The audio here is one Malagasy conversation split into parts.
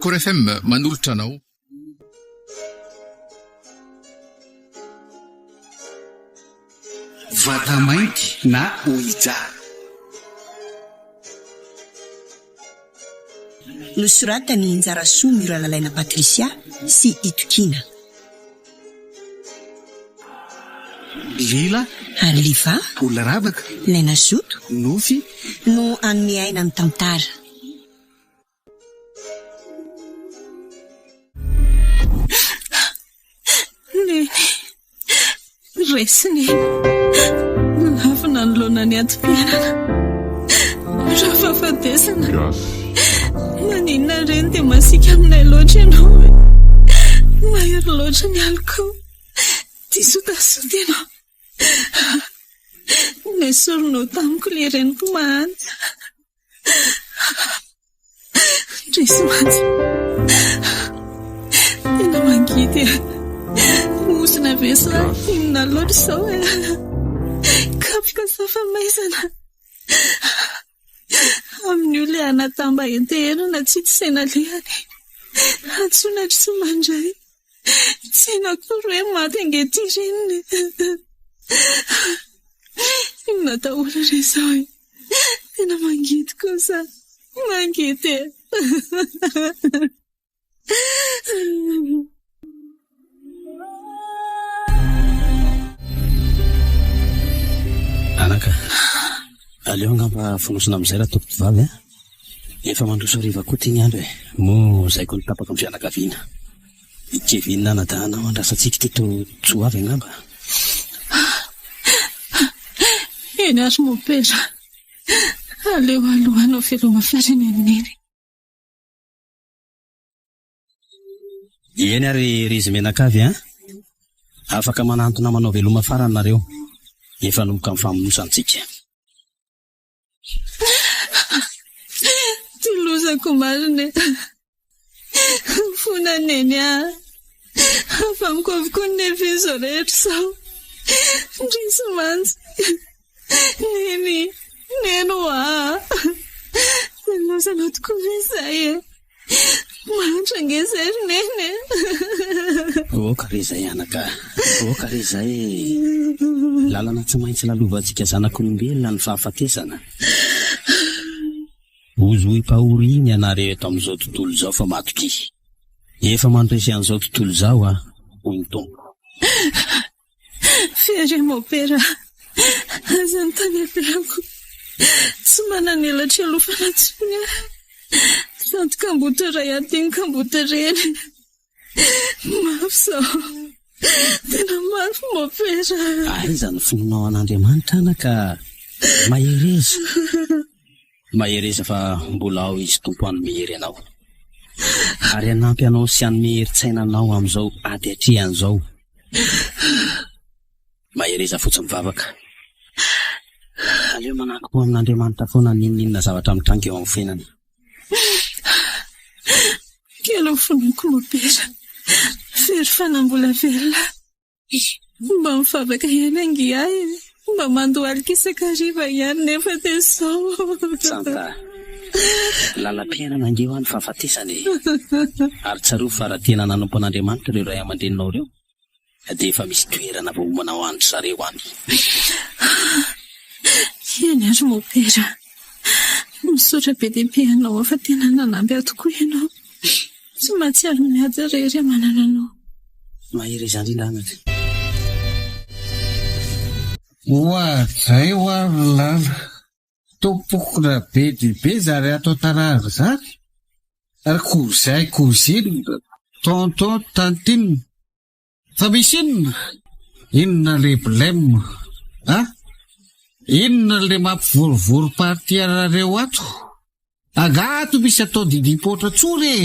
Mandraporo FM manolotra anao. Vatamainty na oija. Nosoratany Njara Soa Miralalaina Patricia sy Itokina. Lila, Aliva, Ola Ravaka, Lena Soto, Nofy no anome aina amin'ny tantara. Resiny navina ny lona ny atom-pianana rafafadesana maninona reny dia masika aminay loatra ianao mahery loatra ny aliko ty sotasota ianao ny soronao tamiko le reniko mahanty Ndrisy tena mangidy musina vesa inona loatra izao kapika safa maizana amin'ny olona anatamba enteherana tsy tsena lehany atsonatra sy mandray tsena kory hoe maty angety reniny inona daholo re izao tena mangidy kosa mangidy Anaka, aleo angamba fonosina amin'izay raha tompom-bavy efa mandroso hariva koa ty ny andro mo izay koa nitapaka amin'ny fianakaviana. Kevinina nadahanao andrasantsika teto tsoavy angamba. Eny ary mopera aleo alohanao veloma fiariny amin'eny. Eny ary rizy menakavy afaka manantona manao veloma farany nareo. Efa nomboka amin'ny famonosantsika. Tolozako marina fonaneny afamiko avokoa ny nevizo rehetra sao ndrisy mantsy neno telozanao tokoa ve izay manitra ngezay rineny oka re izay anaka oka re izay lalana tsy maintsy lalovantsika zanak'olombelona ny fahafatesana ozo ipahory iny ianareo eto amin'izao tontolo izao fa matoky efa mandresy an'izao tontolo izao hoy ny tompo fery mopera aza ny tany aperako tsy mananelatra alofana tsony sady kambotra ray atiny kambotra reny mafy sao tena mafy mopera aiza ny fononao an'Andriamanitra anaka mahereza fa mbola ao izy tompo anome hery anao ary anampy anao sy anome herin-tsaina anao amin'izao ady atrehan'izao mahereza fotsiny mivavaka aleo mananky po amin'Andriamanitra foana ninninona zavatra mitrango eo amin'ny fiainana kelo foniko mopera fery fanambola velona mba mifavaka ihany angiay mba mandohalika isakariva ihany nefa tesao santa lalam-piainana angeo any fahafatesany ary tsarova fa raha tena nanompo an'Andriamanitra ireo ray aman-dreninao ireo dia efa misy toerana voaomanao andro zareo any iany ary mopera misotra be dia be anao fa tena nanampy ahy tokoa ianao tsy mahatsiaro miady rery manana anao mahery izany lanatra hoazay ho ary lala tompokona be dia be zary atao tarary zary ary kozay koziny tonton tantine fa misy inona le blème inona le mampivorivorom-paritiarareo ato agato misy atao didipotra tsory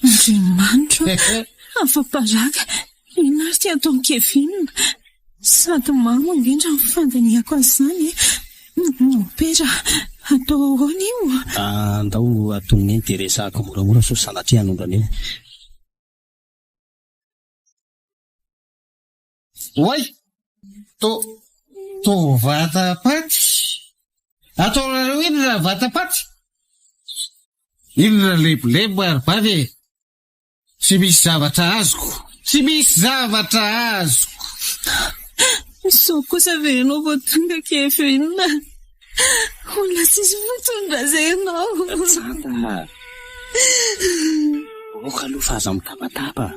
Andriamanitra afaparaka ina ary ty atao mikevinina sady mamo ngendra mifandaniako azany mopera atao ahoana io andao atonony eny dia resahako moramora so sanatria hanondrana eo oay to vatapaty atao rareo iny raha vatapaty Inona lebolebo ary bavy e? Tsy misy zavatra azoko. Tsy misy zavatra azoko. Sao kosa ve ianao vao tonga Kevinina? Olona tsisy fotondra zay ianao. Tsanta. Oka aloha fa aza mitapatapa.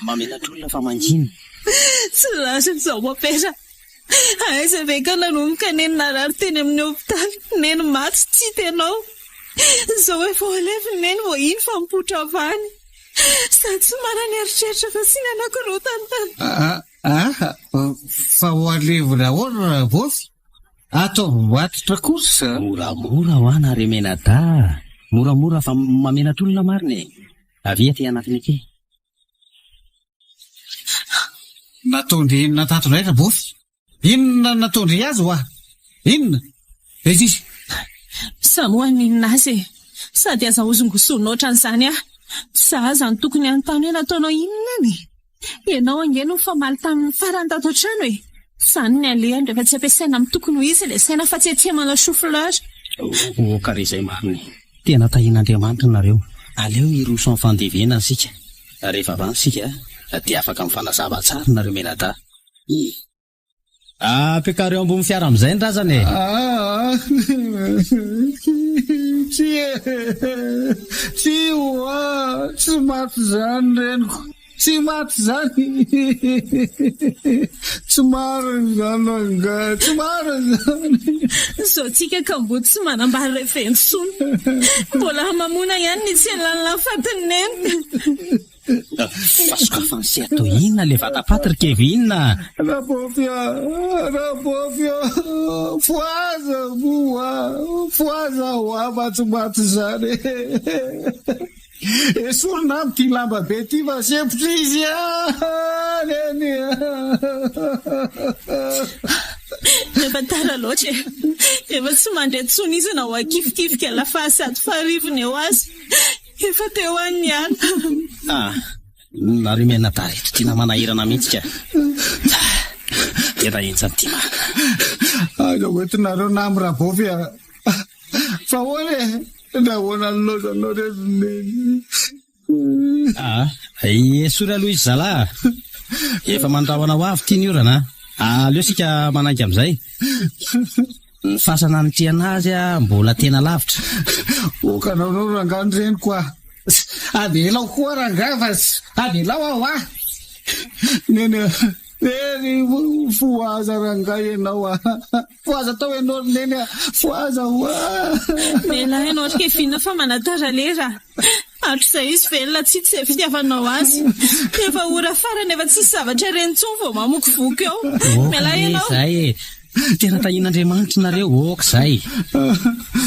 Mamelatr-olona fa manginy. Tsy lasit'izao mampera. Aiza ve ka nanomboka neny narary teny amin'ny hopitaly, neny maty tsy tenao. Zao efa alevi neny vao iny fa mipotra avany. Sady tsy manana eritreritra fa sy ny anankiroa tantany. Fa ho alevina ahoana vovy? Ataovy atotra kosa. Moramora ho ana remenada. Moramora fa mamenatr'olona marina e. Avy aty anatiny ake. Nataondry inona tato indray ra vovy? Inona nataondry azy ho ah? Inona? Izy. Samy ho aninona azy e. Sady aza ozongosonao ohatran'izany ah. Za aza ny tokony anontany hoe nataonao inona any? Ianao angeno famaly tamin'ny farany tato an-trano e. Zany ny alehany rehefa tsy ampiasaina amin'ny tokony ho izy ilay saina fa tsy ety manao chou-fleur. Kare izay mariny. Tena tahian'Andriamanitra nareo. Aleo iroso amin'ny fandevena sika. Rehefa avy any sika dia afaka mifanazava tsara nareo menada. Ampiakareo ambony fiara amin'izay ny razana e. Tsy hoa, tsy maty zany reniko. Tsy maty zany. Tsy mariny zany anga. Tsy mariny zany. Zao tsika ka mbo tsy manambary rehefa entsona. Mbola hamamona ihany ny tsy alan'ny lafatiny neny. Fasokafany sy atao inona le vatapatry Kevinina. Rabofia, foaza moa, foaza hoa maty zany. Esorina amin'ny ty lamba be ty fa sepitra izy neny. Efa tara loatra e. Efa tsy mandretsona izy na ho akifikifika la fahasady faharivony eo azy. Efa teo an'ny ana. Nareo menada rehetra tiana manahirana mihitsy ka. Tena entsany ty mana. Aza hoentinareo namy rabofy fa hoane nahoana ny lozanao retoneny. Esory aloha izy zalahy. Efa mandrahona ho avy tia ny orana. Aleo sika manangy amin'izay. Ny fasana nytriana azy mbola tena lavitra. Okanao rangano reny koa. Adelao koa rangava. Adelao aho ah. Neny foaza ranga ianao ah. Foaza tao ianao neny foaza ho ah. Mela ianao Kevinina fa manatara lera. Hatr'izay izy velona tsy izay fitiavanao azy. Efa ora farany efa tsisy zavatra renitsony vao mamoky voky eo. Mela ianao. Izay e. Tena tahian'Andriamanitra nareo okizay.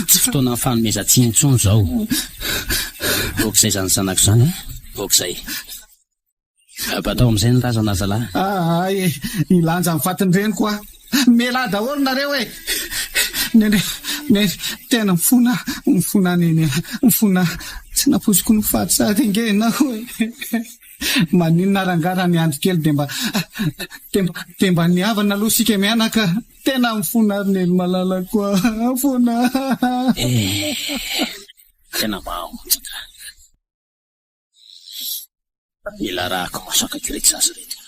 Tsy fotoana ny fanomezantsiny intsony izao. Okizay zany zanako zany okizay. Batao amin'izay ny razana zalahy. Ilanja amin'ny fatiny reny koa. Mela daholo nareo e. Neny tena mifona neny. Mifona tsy naposiko ny faty sady ingenao e. Maninona rangara ny andro kely dia mba niavana aloha sika mianaka. Tena mifona ary neny malala koa. Mifona. Tena mahontsaka. Mila rahako masaka kireky sasy rehetra.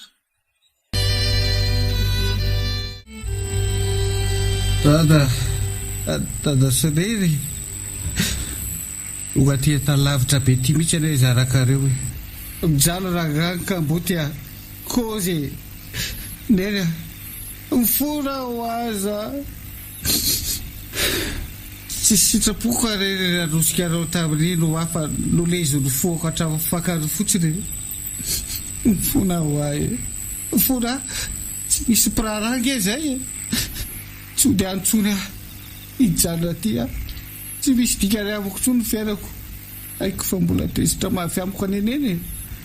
Dada Selery. Ohatria talavitra be ty mihitsy ane zarakareo e. Mijalo rangaga ka mboty a kozy neny mifona ho aza. Tsy sitrapoko ary arosikareo tamin'ny no hafa no lezo no foako hatrava fakaro fotsiny. Mifona ho ahy. Mifona tsy misy piraranga e zay e. Tsy dia antsony hijanona ty tsy misy dikany amiko tsony fiainako. Aiko fa mbola desitra mafy amiko aneneny.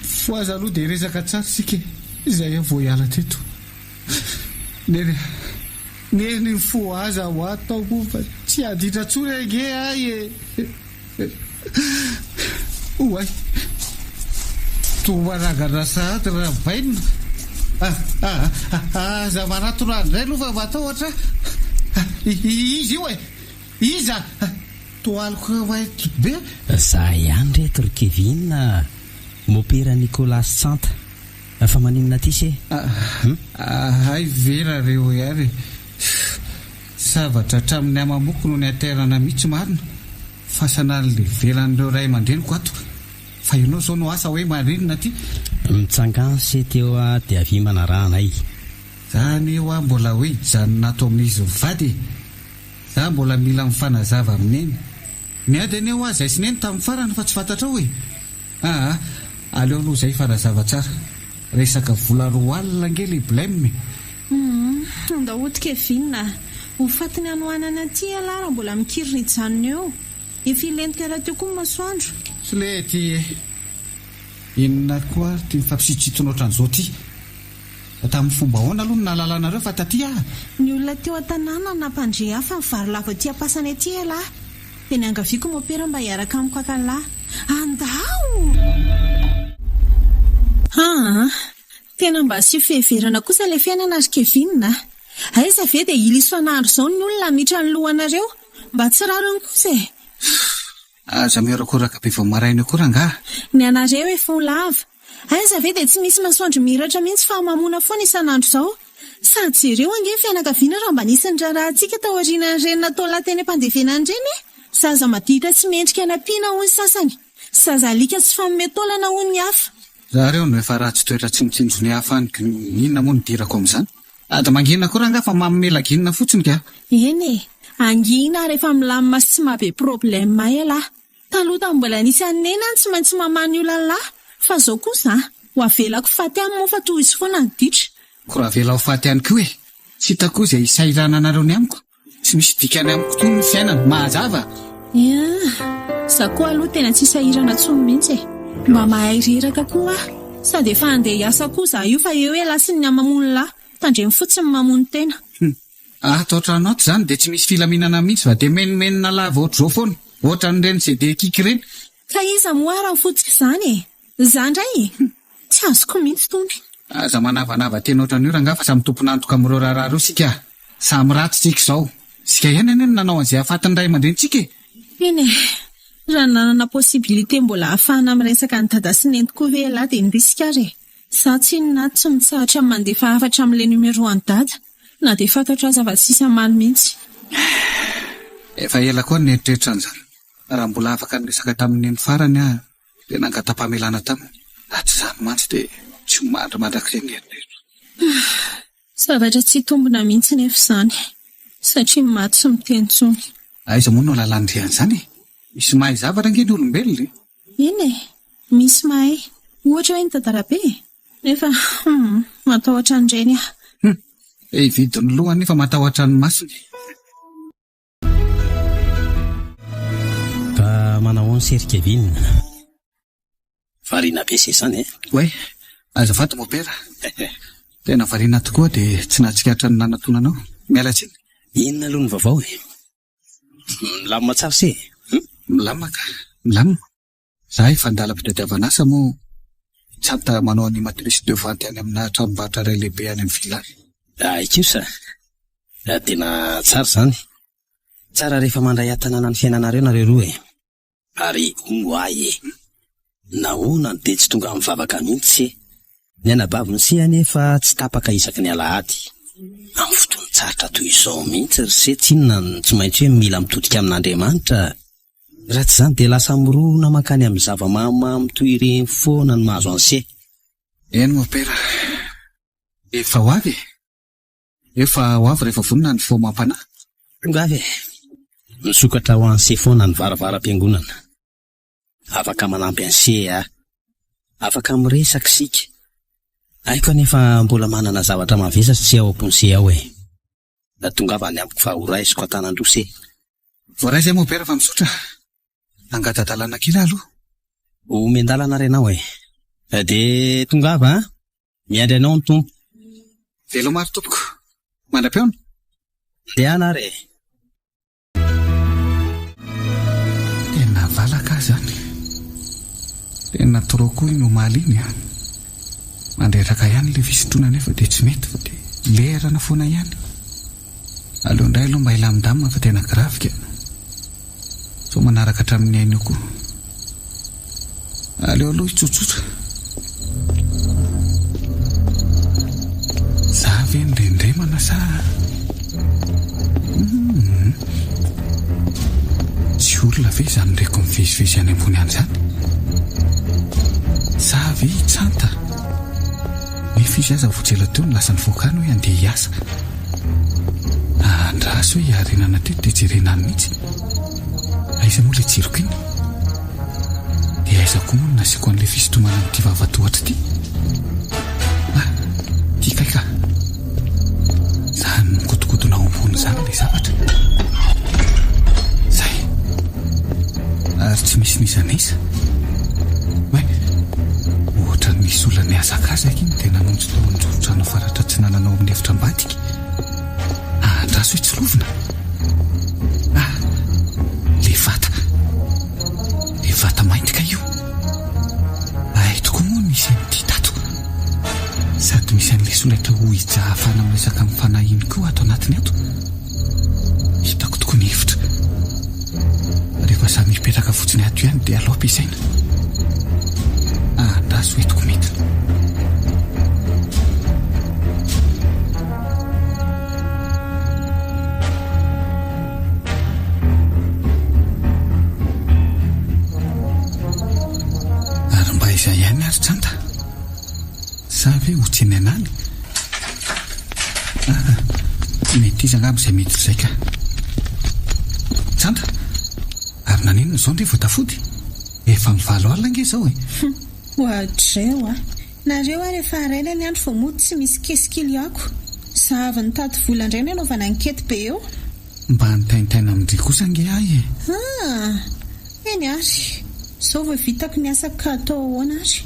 Foaza aloha dia resaka tsara sika izay vao hiala teto. Neny foaza ho ataoko fa tsy aditra tsony age ahy e. Oay tomaragana sahady raha vainina. Aza maratorandray aloha fa matahotra. Izy io e. Iza toaliko hoaito be. Za ihany reto ry Kevin mopera Nicolas Santa fa maninona ty se? Ay vera reo ihary. Zavatra hatramin'ny amamoko no ny aterana mihitsy marina. Fasan'ale velan'ireo ray aman-dreniko ato. Fa ianao zao no asa hoe marinina ty. Mitsangansy teo dia avy manarahanay. Zany eo mbola hoe hijanona ato amin'izy mivady. Za mbola mila mifanazava amin'eny. Niady aneo azy sy neny tamin'ny farany fa tsy fantatra hoe. Aleo aloha izay fanazava tsara. Resaka vola roa alina angely blème. Ndahoto Kevin, ho fatiny anohanana ty alara mbola mikiririjano eo. Efa ilentika raha teo koa masoandro. Sy le ty inona koa ty mifampisitsitonao ohatran'izao ty. Tamin'ny fomba ahoana aloha no nahalalànareo fa taty ny olona teo an-tanàna nampandre hafa ny vary lava ty ampasany aty lahy. Dia niangaviako mopera mba hiaraka amiko akalahy. Andao! Tena mba sy feheverana kosa ilay fiainana ry Kevin. Aiza ve dia ilisoan'andro izao ny olona mitra ny lohanareo? Mba tsy rariny kosa e. Aza miorakoraka be vao maraina eo koa nga. Ny anareo efa ho lava. Aiza ve dia tsy misy masoandro miratra mihitsy fa mamona foana isan'andro izao? Sady jereo ange fianakaviana raha mba nisy ny rarantsika tao aoriana ireny natao lateny ampandevenany ireny e. Zaza madita tsy mendrika anampiana hoy ny sasany. Zaza alika tsy famometolana hoy ny hafa. Zareo no efa ratsy toetra tsy mitsinjo ny hafa any inona moa nidirako amin'izany. Ada mangina koa nga fa mamelaginina fotsiny ka. Eny e, angina rehefa milamina sy tsy mahabe problème lahy. Taloha mbola nisy anena tsy maintsy mamany olana lahy. Fa zao kosa ho avelako faty amin'ny moa fa toy izy foana ny ditra. Koa avela ho faty ihany koa e. Tsy hitako izay isairana anareo ny amiko. Tsy misy dikany amiko toy ny fiainana mahazava. Za koa aloha tena tsy isahirana tsony mihitsy e. Mba mahay riraka koa sady efa andeha hiasa koa za io fa eo e lasiny ny amamono lahy. Tandremy fotsiny mamono tena. Atao trano ato zany dia tsy misy filaminana mihitsy fa dia menomenona lava ohatr'izao foana. Ohatran'ireny izay dia kiky ireny. Ka iza moa raha fotsika izany e. Za indray tsy azoko mihitsy tony. Aza manavanava tena ohatran'io ranga fa samy tompon'antoka amin'ireo raharaharo sika. Samy ratsy tsika izao. Sika ihany anie nanao an'izay hafatiny ray aman-drenitsika e. Eny e, raha nanana posibilité mbola ahafahana amin'ny resaka ny dada sy nentiko ve lahy dia indrisika ary e. Za tsy ninaty tsy mitsahatra mandefa hafatra amin'ilay numero any dada. Na dia fantatra zava-tsisy amaly mihitsy. Efa ela koa ny eritreritra an'izany. Raha mbola afaka ny resaka tamin'ny ny farany dia nangata-pamelana taminy. Tsy izany mantsy dia tsy mandry mandrakizay ny eritreritra. Zavatra tsy tombona mihitsy nefa izany. Satria maty sy miteny tsony. Aiza moa no lalàny an'izany e. Misy mahay zavatra ange ny olombelona. Eny e, misy mahay. Ohatra hoe ny tantara-be. Nefa matahotra an'ireny aho. Vidin'ny lohany nefa matahotra ny masony. Ka manao ny sery Kevin. Variana be izany e. Hoe, azafady mopera. Tena variana tokoa dia tsy nahatsikaritra ny nanatonanao. Miala tsiny. Inona aloha ny vaovao e? Milamina tsara se? Milamina ka. Milamina. Za efa andala-pitadiavana asa moa tsata manao ny matrice de vente any amina tranombarotra iray lehibe any amin'ny vilany. Ikosa. Tena tsara zany. Tsara rehefa mandray an-tanàna ny fiainanareo nareo roa e. Ary hoay e. Nahoana ny dia tsy tonga amin'ny vavaka mihitsy e. Ny anabaviny se anefa tsy tapaka isaky ny alahady. Amin'ny fotoany tsarotra toy izao mihitsy ry se tsinona tsy maintsy hoe mila mitodika amin'Andriamanitra. Raha tsy izany dia lasa mirona makany amin'ny zava-mahamamy toy ireny foana ny mahazo anse. Eny mopera. Efa ho avy e. Efa ho avy rehefa vonona ny fo mampanahy. Tonga avy e. Misokatra ho anse foana ny varavara-piangonana. Afaka manampy anse afaka miresaka sika. Aiko anefa mbola manana zavatra mavesatra sy ao amponse ao e. Da tonga avy any amiko fa ho raisiko an-tanandrosa e. Voaray izay mopera fa misotra. Angatadalana kila aloha. Omendalana renao e. Dia tonga avy miandry anao ny tompo. Velo maro tompoko. Mandra-peona. Dia anare. Tena valaka zany. Tena toroko iny omaly iny mandreraka ihany ilay fisotroana nefa dia tsy mety fa dia lerana foana ihany. Aleo indray aloha mba ilamindamina fa tena gravika. so manaraka hatramin'ny aina io koa. Aleo aloha hitsotsotra. Za ve nirendremana sa tsy olona ve zany reko mivezivezy any ambony any zany? Za ve hitsanta? Nefa izy aza votsela teo ny lasa ny voakany hoe andeha hiasa. Andraso hoe hiarenana teo dia jerenany mihitsy. Aiza moa ilay jiroko iny? Dia aiza koa moa no nasiako an'ilay fisintomana amin'ity vavatohatra ity? Tia kaika. Zany mikotokodona ao ambony zany ilay zavatra. Zay. Ary tsy misy nizanaiza. Ohatra nisy olona ny azakazaka iny dia nanonjo tao anjoro-trano faratra tsy nananao amin'ny efitra ambadika. Andraso hoe tsy lovina. Le vata mainty ka io. Ay tokoa moa misy an'ity tato. Sady misy an'ilay solaitra ho hijahafana miresaka amin'ny fanahiny koa ato anatiny ato. Hitako tokoa ny hevitra. Rehefa samy mipetraka fotsiny ato ihany dia alao ampiasaina. Andraso hoe toko mety. Izay ihany ary tranta. Sa ve ho tseny anany? Mety izy angamba izay mety izay ka. Tranta. Ary nanenona izao ndre vao tafody? Efa mivalo alina nge izao e. Ohatr'ireo nareo ary efa araina ny andro vao mody tsy misy kesikily ako. Savy ny tato vola indray ny anaovana ankety be eo. Mba nitaintaina amin'izay kosa nge ahy e. Eny ary. Sao vao vitako ny asa ka atao ahoana ary.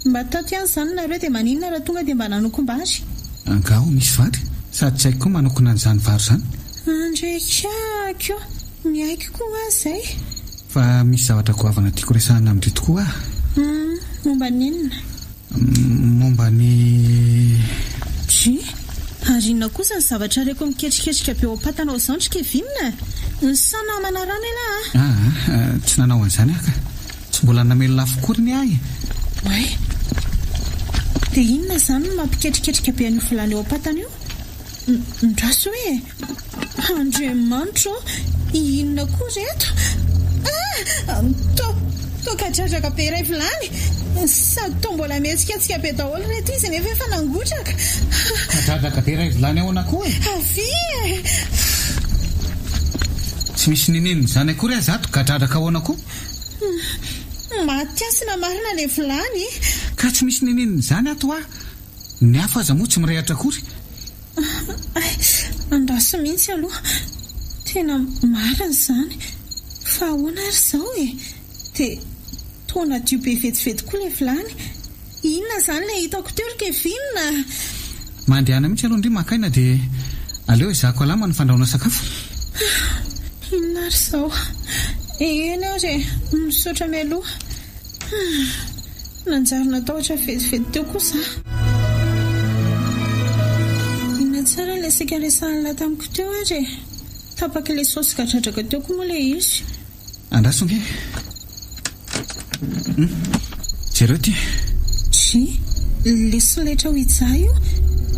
Mba tato ihany izany nareo dia maninona raha tonga dia mba nanokom-bary. Angao misy vary. Sady tsy haiko koa manokona an'izany vary izany. Andrekako miaiky koa izay. Fa misy zavatra goavana tiako resahana amin'ity tokoa aho. Momba ninona? Momba ny... Ary inona kosa ny zavatra reko miketriketrika be ao am-patanao izao ndry Kevinina? Sa namana rano ela? Tsy nanao an'izany aho ka. Tsy mbola namelona avokory ahy. Way. Dia inona izany no mampiketriketrika be an'io vilany eo am-patana io? Ndraso hoe Andriamanitra, inona koa reto? Tokadradraka be iray vilany. Sady toa mbola mihetsiketsika be daholo reto izy nefa efa nangotraka. Kadradraka be iray vilany ao anakoa e. Avy tsy misy nineniny zany akory aho zato kadradraka ao anakoa. Matiasina marina le vilany. Ka tsy misy nineniny zany ato aho. Ny hafa aza moa tsy mirehatra akory. Andraso mihitsy aloha. Tena marina izany. Fa ahoana ary izao e. Dia toa nadio be vetivety koa le vilany. Inona izany le hitako teo ry Kevinina? Mandehana mihitsy aloha ndry makaina dia aleo izahako alama ny fandrahoana sakafo. Inona ary izao? Eny ary misaotra mialoha. Nanjary natao ohatra vetivety teo kosa. Inona tsara ilay sika resahan'ilay tamiko teo ary. Tapaka ilay saosy kadradraka teo koa moa ilay izy. Andraso nge. Jereo ty. Le solaitra ho hijaha io.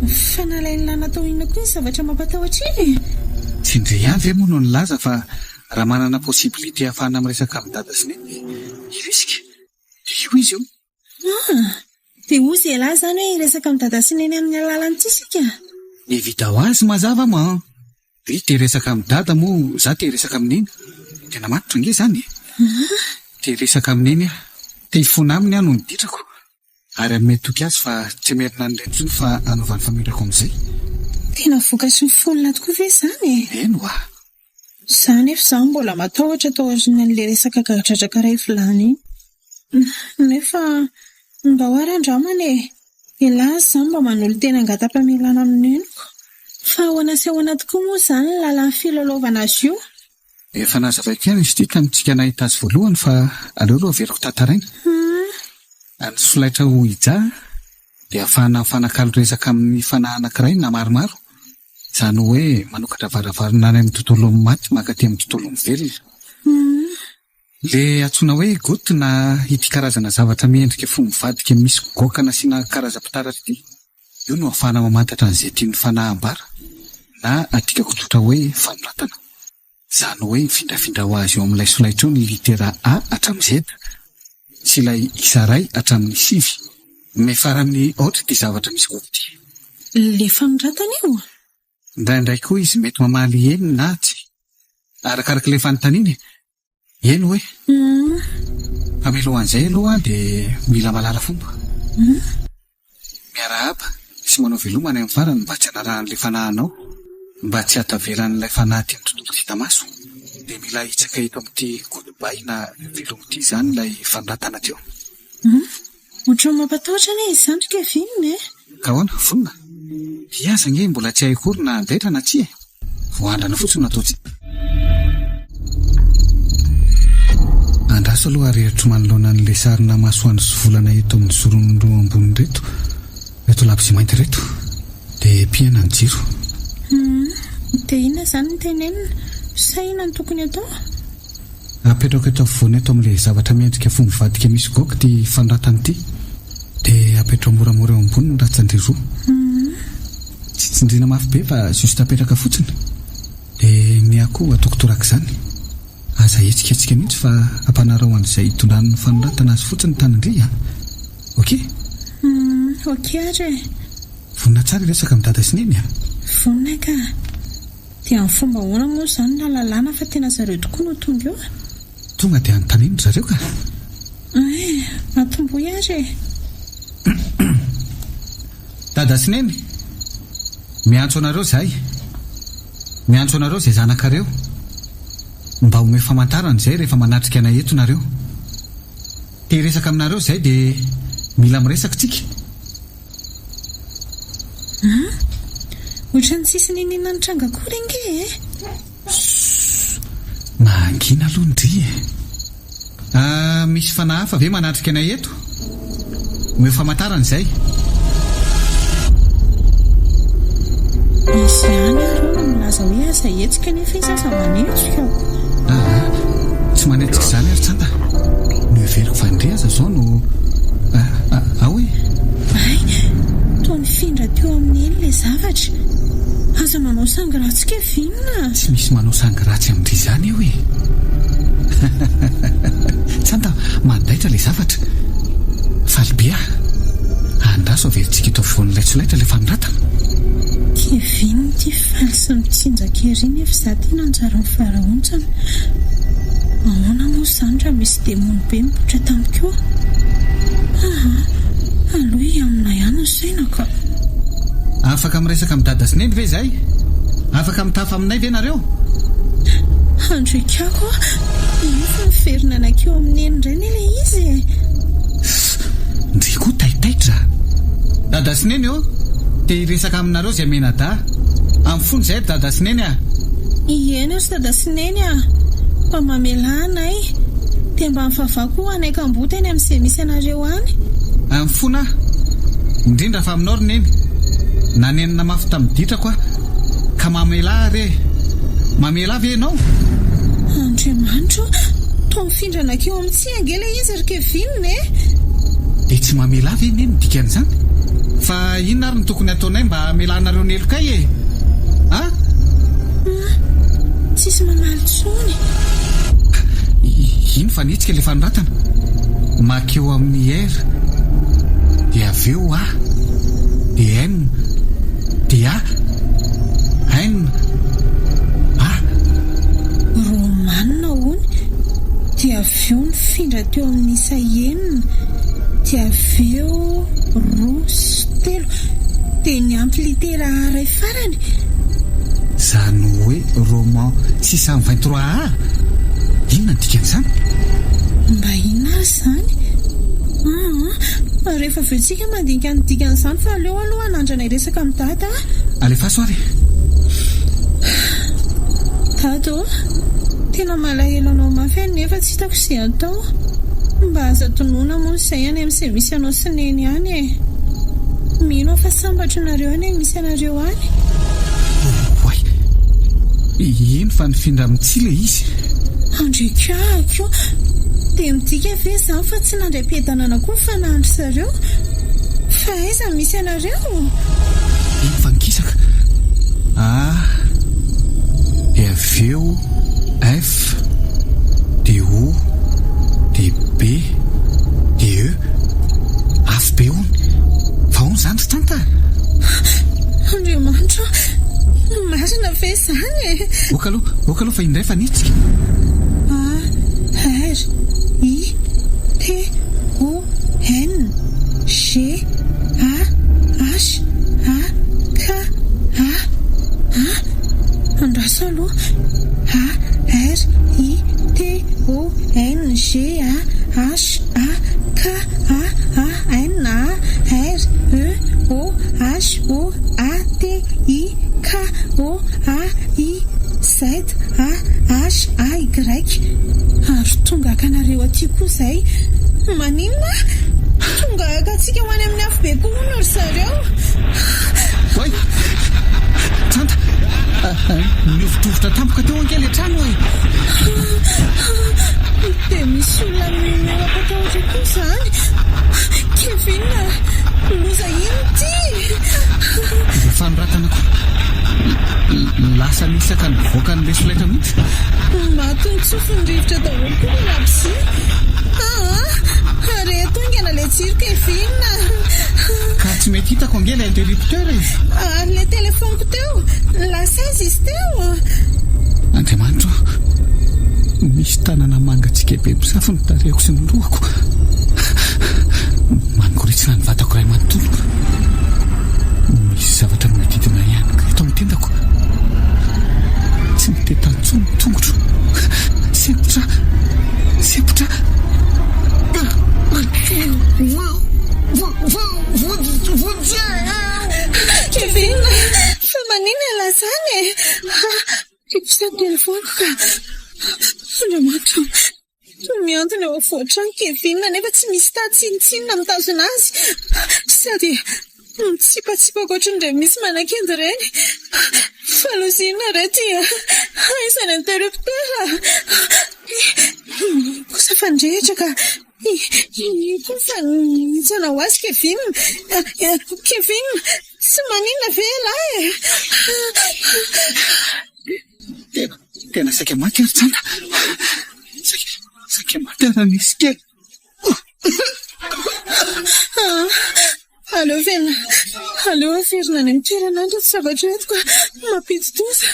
Fa nalain'ilay natao inona koa ny zavatra mampatahotra iny? Tsy indray ihany ve moa no nilaza fa raha manana posibilité ahafahana miresaka amin'ny dada sy neny irisika. Io izy io. Dia ozy elahy izany hoe hiresaka amin'ny dada sy neny amin'ny alalan'ity sika. Ny vita ho azy mazava ma. Dia te hiresaka amin'ny dada moa za te hiresaka amin'ny neny. Tena matotra nge izany. Te hiresaka amin'ny neny te hifona aminy aho no niditrako. Ary mety toky azy fa tsy merina ny rentsony fa anaovan'ny famelako amin'izay. Tena vokatry ny fonina tokoa ve izany e? Eno a. Izany efa izany mbola matahotra tao aorian'ilay resaka kadradraka iray vilany iny. Nefa mba ho ary andramana e. Elahy izany mba manolo tena angata-pamelana amin'ny neniko. Fa ahoana sy ahoana tokoa moa izany ny lalan'ny filalaovana azy io? Efa nazavaiko ihany izy ity tamintsika nahita azy voalohany fa aleo aloha averiko tantaraina. Any solaitra ho hijaha dia ahafahana mifanakalo resaka amin'ny fanahy anankiray na maromaro. Izany hoe manokatra varavarana any amin'ny tontolo maty mankaty amin'ny tontolo velona. Le antsoina hoe goty na ity karazana zavatra miendrika fo mivadika misy goka nasiana karazam-pitaratra ity, io no ahafahana mamantatra an'izay tian'ny fanaham-bara na atikako tsotra hoe fanoratana. Izany hoe mifindrafindra ho azy eo amin'ilay solaitra eo ny litera A hatramin'ny Z sy ilay isa iray hatramin'ny 5. Farany ohatra ity zavatra misy goty ity. Le fanoratana io? Indraindray koa izy mety mamaly eny na tsy. Arakaraka ilay fanontaniana. Eny hoe amelohan'izay aloha dia mila malala fomba. Miarahaba sy manao velomana amin'ny farany mba tsy hanarahan'ilay fanahinao, mba tsy hataveran'ilay fanahy ty amin'ny tontolo hita maso. Dia mila hitsaka eto amin'ity goodbye na velomo ity izany ilay fanoratana teo. Ohatran'ny mampatahotra anie izany Kevin e. Ka ahoana, vonona. Hiasa nge mbola tsy haikory na andaitra na tsy e. Voandrana fotsiny no ataotsy. Andraso aloha arehitro manoloana an'ilay sarina masoandro sy volana eto amin'ny zoron'ny roa ambony reto, reto lapisy mainty reto, dia piana ny jiro. Dia inona izany ny tenenina? Sa inona no tokony atao? Apetrako eto afovoany eto amin'ilay zavatra miendrika fo mivadika misy goka ty fanoratana ity, dia apetrao moramora eo ambony ny ratsan-driroa. Tsy tsindriana mafy be fa justa apetraka fotsiny, dia ny akoho ataoko toraka izany. Aza etsiketsika mihitsy fa ampanarao an'izay tondrany fanoratana azy fotsiny tanindry a. Okey? Okey ary. Vonina tsara resaka amin'ny dada sy neny a. Vonina ka. Dia amin'ny fomba ahoana moa izany na lalàna fa tena zareo tokoa no tonga eo? Tonga dia anontaniana zareo ka. Atomboy ary. Dada sy neny, miantso anareo zahay. Miantso anareo izay zanakareo. Mba home famantarana izay rehefa manatrika anay eto nareo. Te resaka aminareo izay dia mila miresaka tsika. Ohatran'ny sisy ninina ny tranga kory inge e. Mangina aloha ndry e. Misy fanahy hafa ve manatrika anay eto? Home famantarana izay. Misy ihany areo milaza hoe aza hetsika nefa izy aza manetsika. Tsy manetsika izany ary tsanta. No heveriko fa indray aza izao no ahoe? Toa mifindra teo amin'ny eny ilay zavatra. Aza manao sangratsy Kevin. Tsy misy manao sangratsy amin'izay izany eo e. Tsanta mandaitra ilay zavatra. Falibea andraso averintsika eto afovoan'ilay tsolaitra ilay fanoratana. Kevin ty faly sy mitsinjaka ery nefa izaho tena anjara ny farahontsana. Ahoana moa izany raha misy demony be mipoitra tamiko eo? Aloha iamina ihany ny sainako. Afaka miresaka amin'ny dada sy neny ve izay? Afaka mitafa aminay ve nareo? Andrekako efa miverina anak'eo amin'ny eny indray ny ilay izy. Ndry koa taitaitra. Dada sy neny eo te hiresaka aminareo izay menada. Amin'ny fony izay dada sy neny a. Iena sy dada sy neny a. Mba mamelana ay. Dia mba mifavako anay kamboty any amin'izay misy anareo any. Amin'ny fona indrindra fa aminao ry neny. Nanenina mafy tamin'ditra ka mamela re. Mamela ve ianao? Andriamanitro, toa mifindra anak'eo amin'tsy angela izy ry Kevin e. Dia tsy mamela ve neny dikan'izany? Fa inona ary ny tokony ataonay mba hamelanareo ny elokay e? Tsisy mamaly tsony. Ino fa nitsika ilay fanoratana? Makeo amin'ny R dia avy eo A dia N dia N A. Romanina hony dia avy eo mifindra teo amin'ny isa enina dia avy eo roa sy telo dia ny ampy litera A iray farany. Izany hoe roman 623 A. Inona ny dikan'izany? Mba inona ary izany? Rehefa avetsika mandinika ny dikan'izany fa aleo aloha anandrana iresaka amin'ny dada. Alefaso ary. Dado, tena malahelo anao mafy any nefa tsy hitako izay atao. Mba aza tonoana moa izay any amin'izay misy anao sy neny any e. Mino fa sambatra nareo any misy anareo any. Ino fa nifindra amin'tsy ilay izy? andrekako dia midika ve izany fa tsy nandram-piadanana koa fanandry zareo fa aiza misy anareo Vankisaka. Dia avy eo F dia O dia B dia E afo be hony fa hony zany ry tanta Andriamanitra marina ve izany oka aloha fa indray fa nitsika R I T O N G A H A K A andraso aloha R I T O N G A H A K A N R E O H O A T I K O A I Z A H A Y ary tongaka anareo aty koa izay maninona tongaka atsika ho any amin'ny afo be koa hono ry zareo Oi tanta miovitovitra tampoka teo ankely an-trano dia misy olona meo apatahotra koa izany Kevin loza ino ty fanoratana koa lasa nisaka nivoaka n'le solaitra mihitsy maty ny tsofiny rivotra daholo koa ny labsi ary atongana le jiro Kevin ka tsy mety hitako angely interrupteur ary le telefoniko teo lasaizy izy teo Andriamanitra misy tanana mangatsika be misafo ny tarehako sy ny lohako manongoritsina ny vatako ray manontolo misy zavatra nomedidina ihany ka eto amin'ny tendako tsy mitetantsony ny tongotro sepotra Kevin fa manina lazany ipisany telefoniko ka Andriamanitra miantona eo afoatrano Kevin nefa tsy misy tatsintsinona mitazona azy sady mitsipatsipaka ohatran'indray misy manan-kenda ireny fa lozina ray dia aizany interrupteur kosa fandrehitra ka kosa nitsana ho azy Kevin tsy manina ve lahy tena saika maty ary tsanta saika maty ary nisy kely aleo averina any amin'ny toeranandro tsy zavatra entiko mampidi-doza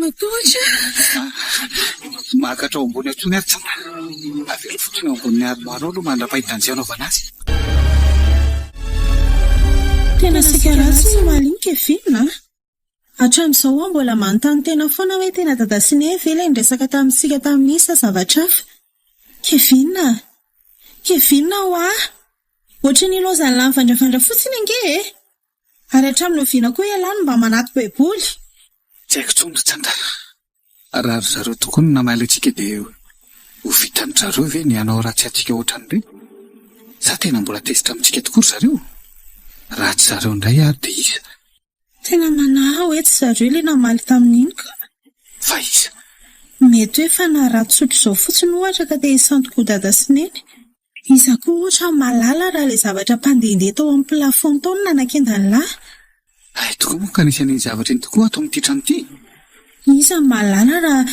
matohatra makatra ao ambony atsony ary tsanta avelo fotsiny ao ambon'ny aromaro aloha mandra-pahitanjy anaovana azy tena saika ratsy ny maliny Kevin hatramin'izao aho mbola manontany tena foana hoe tena dada sy ne vela indresaka tamintsika tamin'isa zavatra hafa Kevin ho ohatra ny lozany lany vandrafandra fotsiny ange ary hatramin'ny oviana koa ialany mba manaty baiboly tsy haiko tsony ry tsanta raha ry zareo tokoa no namaly atsika dia ho vitany zareo ve ny anao raha tsy atsika ohatran'ireny za tena mbola tezitra amintsika tokoa ry zareo raha tsy zareo indray ary dia iza tena manahy hoe tsy zareo ilay namaly tamin'iny ka fa iza mety hoe fa naharatsotro izao fotsiny ohatra ka dia isantoko dada sy neny iza koa ohatra malala raha ilay zavatra mpandehandeha tao amin'ny plafond tao no nanan-kendany lahy ay tokoa moa ka nisy an'iny zavatra iny tokoa ato amin'ity trano ity iza malala raha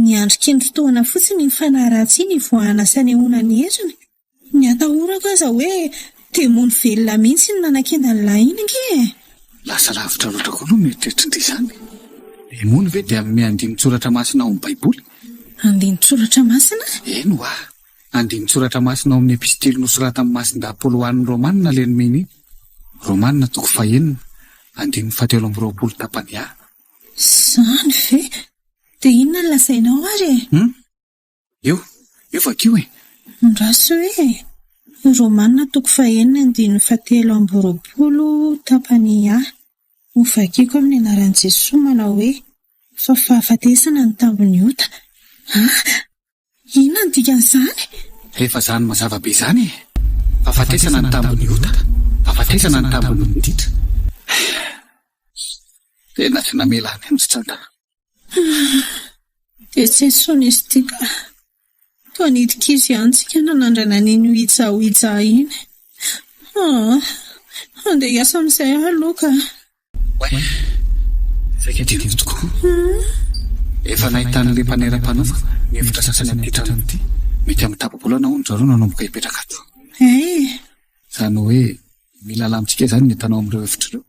niandrikendry fotoana fotsiny ny fanaratsy iny voahana sy anehoana ny heriny ny atahorako aza hoe temony velona mihitsy ny nanan-kendany lahy iny nge lasa lavitra loatra koa aloha mieritreritrindry izany emony ve dia miandiny tsoratra masina ao amin'ny baiboly andiny tsoratra masina eno andiny tsoratra masina ao amin'ny epistily nosoratany masinda Paoly ho an'ny Romanina lenomena iny Romanina 9 andiny 17 tapany zany ve dia inona ny lazainao ary eo vakio ndraso hoe Romanina 9 andiny 17 tapany ho vakiko amin'ny anaran'i Jesosy manao hoe fa fahafatesana ny tambony ota inona ny dikan'izany efa zany mazava be zany fahafatesana ny tambony ota fahafatesana ny tambony miditra tena tsy namelany amin'y tsanta dia Jesosy nisy tika toa nidik'izy antsika nanandrana n'iny hoitsahoitsa iny. Andeha hiasa amin'izay aloka. Saika tokoa. Efa nahitan'ilay mpanera-panaova ny hevitra sasany amin'ity trano ity. Mety amin'ny tapabolana hono zareo nanomboka hipetraka ato. Izany hoe mila lamintsika izany ny hitanao amin'ireo hevitra ireo.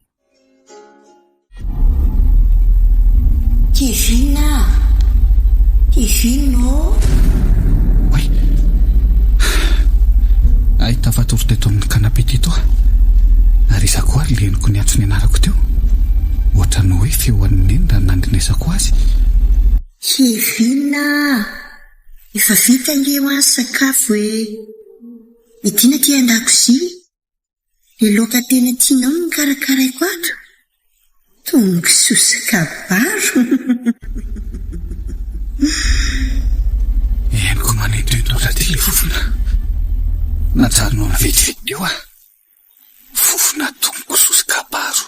Kevina Oay, ahita fatoro teto amin'ny kanapé teto ary izako ary leniko ny antsony anarako teo ohatra ny hoe feoan'ny neny raha nandrinesako azy. Kevina, efa vita nge ho any sakafo midina ty an-dakozia. Le laoka tena tianao no karakaraiko ato. Tongosoa sy kabaro. Henoko manentoento raha le fofona najarinao na vetivety teo fofona tongosoa sy kabaro.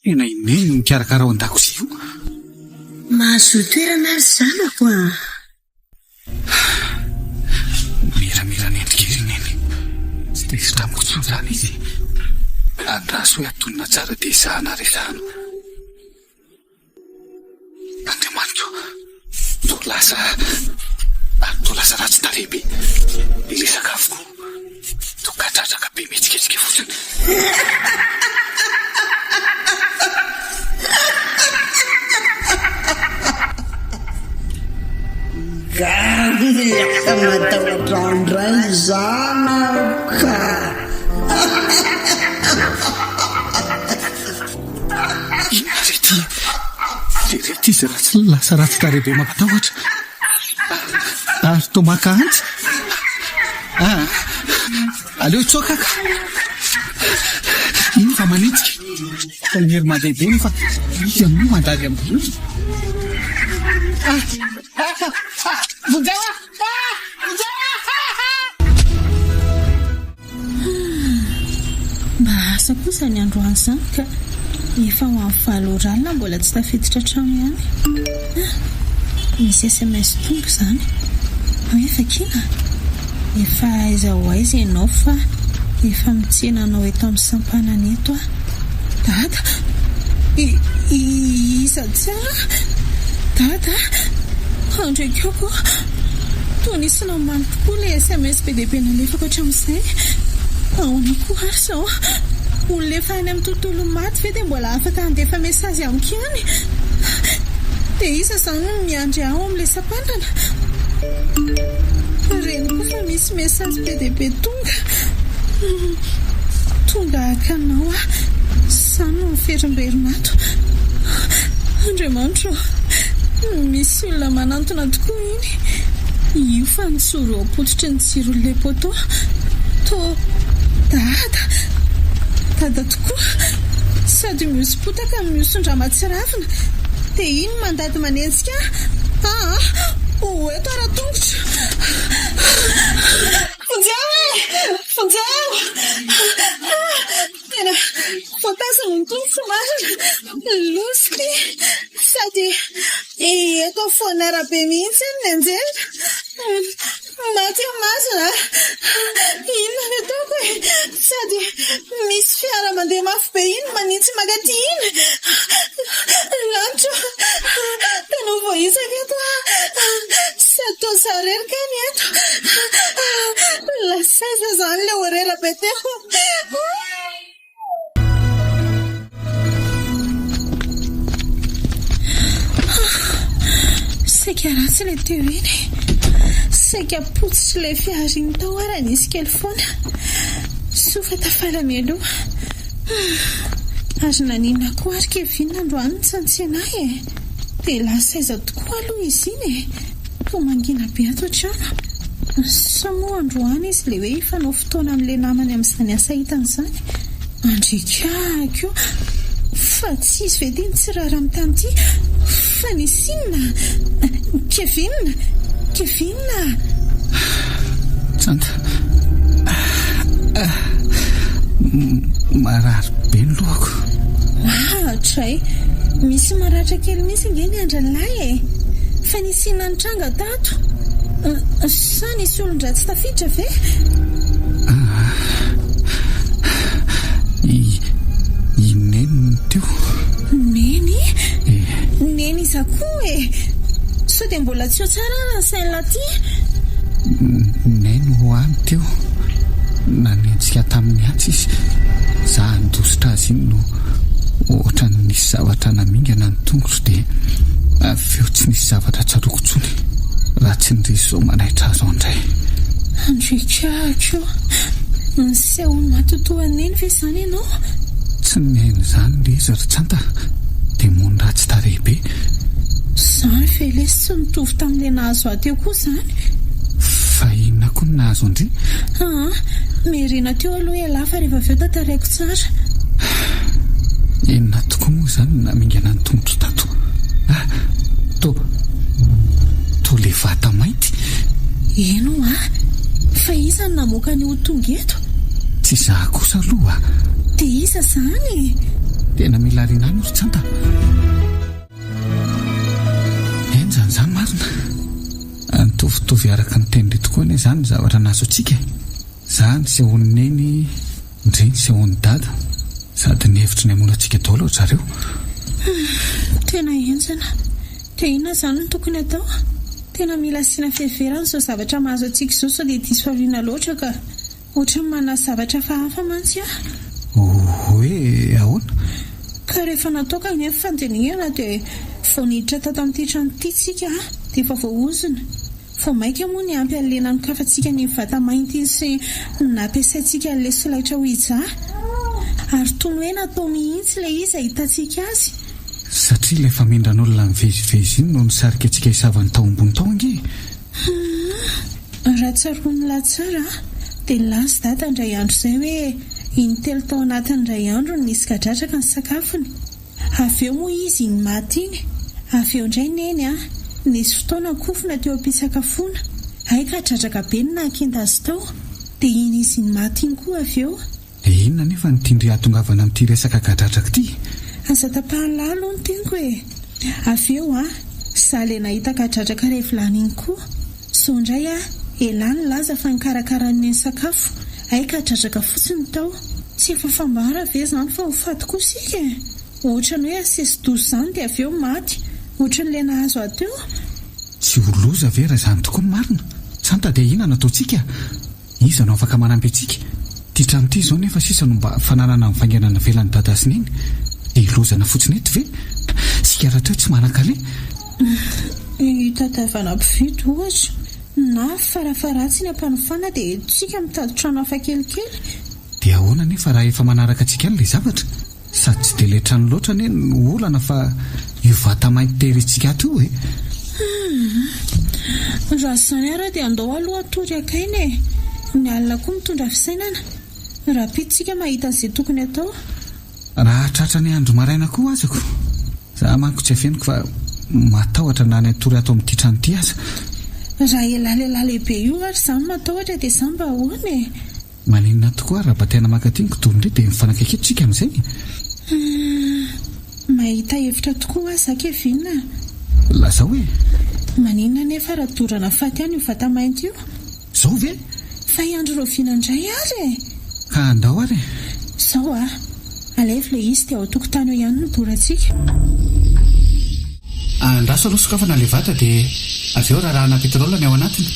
Tena ineny ny mikarakara ao an-dakozia io. Mahazo toerana ary zanako Miramira nendrika izy neny. Tsy tesitra amiko tsony izany izy. Andraso hoe atonina tsara dia izahana ary izahana. Andriamaniko, toa lasa ratsy tarehibe. Ilay sakafoko toa kadradraka be mihetsiketsiky fotsiny. Gariaka matahodrandray zanaka. Rety izy lasa ratsy tarehibe mampatahotra. Ary toa maka antsy. Aleo tsokaka. Iny fa manitsika. Tanery mandehibe iny fa izy amin'ny mandady amin'ny Mba asa kosa ny androany izany ka efa ho amin'ny valoralina mbola tsy tafiditra trano ihany. Misy SMS tonga izany. Efa kina. Efa aiza ho aiza ianao fa efa mitsenanao eto amin'ny sampanana eto Dada, iza tsara? Dada, andrekako toa nisy namany tokoa ilay SMS be dia be nalefako hatramin'izay. Ahoana koa ary izao? Olona efa any amin'ny tontolo maty ve dia mbola afaka handefa mesazy amiko ihany? Dia iza izany no miandry aho amin'ilay sampanana? Reniko fa misy mesazy be dia be tonga akanao izany no miferimberinato. Andriamanitro, misy olona manantona tokoa iny. Io fa nitsoro ao apototry ny tsiron'ilay poto. Dada tokoa, sady miosopotaka miosondra-matsiravina. Dia iny mandady manenjika. Eto ara-tongotra. Fonjao! Tena voatazana ny tongotra marina. Losity. Sady eto fonara be mihitsy ny anjera. Maty masina. Inona ny ataoko sady misy fiara mandeha mafy be iny manitsy magaty iny. Lanitra tanao voaisaka eto. Sady toa sarerika ny eto. Lasaiza izany ilay orera be teo. Saika ratsy ilay teo iny. Saika potsitra ilay fiara iny tao ary nisy kely foana. Sofa tafalany aloha. Ary naninona koa ary Kevina androany nitsantsy anahy dia lasaiza tokoa aloha izy iny. Toa mangina be ato an-trano. Sa moa androany izy ilay hoe hifanao fotoana amin'ilay namany amin'izany asa hitany izany. Andrikako Fa tsy izy vediny tsy rara amin'ny tany ity fa ny sinina. Kevinina Tsanta, marary be ny lohako. Hatray, misy maratra kely misy nge ny andralahy fa ny sinina ny tranga tato. Sa nisy olon-dratsy tafiditra ve? I Neny teo. Neny? Neny izakoa sao dia mbola tsy ho tsara ny saina ty. Neny ho any teo. Nanentsika tamin'ny antsy izy. Za andositra azy iny no ohatra nisy zavatra namingana ny tongotro dia avy eo tsy nisy zavatra tsaroko tsony. Raha tsy nirry izao manaitra azo andray. Andrikahako ny sehony matotoaneny ve izany ianao? Tsy neny izany le izy ry Tsanta, dia mony ratsy tarehibe. Izany ve lesy tsy mitovy tamin'ilay nahazo ahy teo koa izany? Fa inona koa ny nahazo andry? Merina teo aloha alafa rehefa avy eo tantaraiko tsara. Inona tokoa moa izany namingana ny tongotro tato? To le vata mainty. Eno fa iza no namoaka ny hotonga eto? Tsy izaho kosa aloha. Dia iza izany? Tena mila riana any ry Tsanta. Enjany izany marina. Nitovitovy araka ny tenindry tokoa anie izany ny zavatra nahazo antsika. Izany sehony Neny, ndreny sehony dada, sady ny hevitry ny hamono antsika daholo zareo. Tena enjana. Dia inona izany no tokony atao? Tena mila asiana fiheverana izao zavatra mahazo antsika izao sao dia diso fariana loatra ka ohatra ny manana zavatra hafa mantsy Hoe ahoana? Ka rehefa nataoka ny fandinihana dia vao niditra tato amin'ity trano ity tsika dia efa voaozona. Vao maika moa ny ampy an'ilay nanokafantsika ny vata mainty sy nampiasaintsika an'ilay solaitra ho hijaha. Ary toy ny hoe natao mihitsy ilay izy ahitantsika azy. Satria ilay famindran'olona mivezivezy iny no nisarika antsika hisavany tao ambony tao ange. Raha tsaroana tsara dia lazy dada indray andro izay hoe in-telo tao anatin'ny iray andro nisy kadratraka ny sakafony. Avy eo moa izy ny maty iny. Avy eo indray Neny nisy fotoana kofona teo am-pisakafoana. Ka dratraka be ny nahakinda azy tao dia iny izy ny maty iny koa avy eo. Inona nefa ny tindry hatongavana amin'ity resaka gadratraka ity? Aza tapahalalo ny tengo Avy eo izaho ilay nahita gadratraka iray vilany iny koa. So indray elany laza fa nikarakaran'ny sakafo. Ka dratraka fotsiny tao. Tsy efa fambara ve izany fa ho faty kosa ika? Ohatra ny hoe asesi-dozo izany dia avy eo maty. Ohatra n'ilay nahazo ateo. Tsy ho loza ve raha izany tokoa ny marina? Tsanta dia inona nataontsika? Iza no afaka manampy antsika? Ty trano ity izao nefa sisa no mba fananana mivangenana velany dada sy Neny. Dia ilozana fotsiny eto ve? Sika raha teo tsy manan-kale? Hitadiavana mpividy ohatra. Na farafaratsy ny ampanofana dia tsika mitady trano hafa kelikely. Dia ahoana nefa raha efa manaraka antsika ilay zavatra? Sady tsy dia ilay trano loatra anie no olana fa io vata mainty tehirintsika ato io Raha izany ara dia andao aloha atory akainy Ny alina koa mitondra fisainana. Raha pitsika mahita izay tokony atao. Raha tratra ny andro maraina koa azako. Za manko tsy afeniko fa matahotra na ny atory ato amin'ity trano ity aza. Raha elalela lehibe io ary izany matahotra dia izany mba ahoana Maninona tokoa raha mba tena makatiny kidorondry dia mifanakaiky tsika amin'izay. Mahita hevitra tokoa aza kevinina. Lasa hoe maninona nefa raha dorana faty ihany io vata mainty io? Zao ve? Fa iandro roviana indray ary Ka andao ary Zao alevy ilay izy dia ao tokotany eo ihany no borantsika. Andraso aloha sokafana ilay vata dia avy eo rarahana petrolina ny ao anatiny.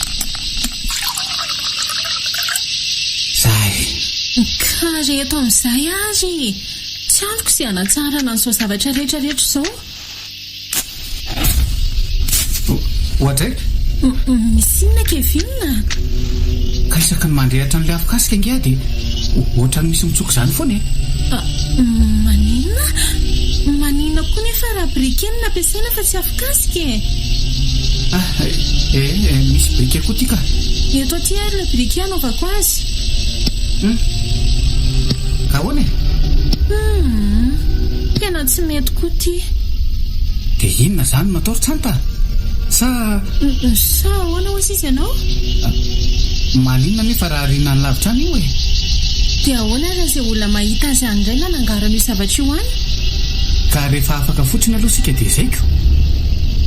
Zay. Ka reheto amin'izay ary tsy androko izay hanatsarana an'izao zavatra rehetrarehetra izao. Ohatray? Misy inona kevinina? Ka isaky ny mandrehatra n'ilay afokasika inge dia ohatra ny misy mitsoko izany foana Maninona koa nefa raha brikeny nampiasaina fa tsy afokasika misy brike koa tika. Eto aty ary ilay brike anaovako azy. Ka ahoana Tena tsy mety koa ty. Dia inona izany natao ry tsanta? Sa ahoana hozy izy ianao? maninona nefa raha riana ny lavitra any io e? Dia ahoana raha izay olona mahita azy any indray na nangarana io zavatra io any? Ka rehefa afaka fotsiny aloha sika dia zaiko.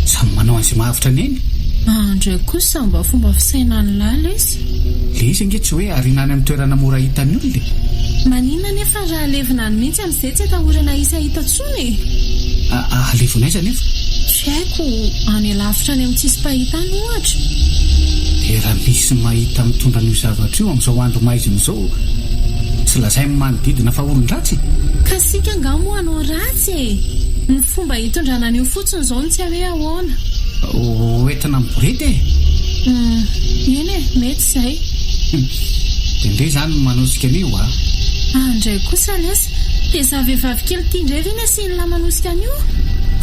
Samy manao an'izay mahavitra ny eny. Andray kosa mba fomba fisaina ny lala izy. Le izy ange tsy hoe arinany amin'ny toerana mora hitan'ny olona. Maninona nefa raha alevina ny mihitsy amin'izay tsy atahorana isa hita tsony. Alevina aiza nefa? Tsy haiko, any lavitra any amin'ny tsisy mpahitany ohatra. Dia raha misy mahita mitondra n'io zavatra io amin'izao andro maizina izao, tsy lazay manodidina fa olon-dratsy. Ka sika angamo hanao ratsy e. Ny fomba hitondrana an'io fotsiny izao no tsy hoe ahoana. Hoentina amin'ny borety e? Eny e, mety izay. Dia indray izany no manosika an'io a? Andray kosa lesa, dia za vehivavy kely tia indray ve ny asian'ilay manosika an'io?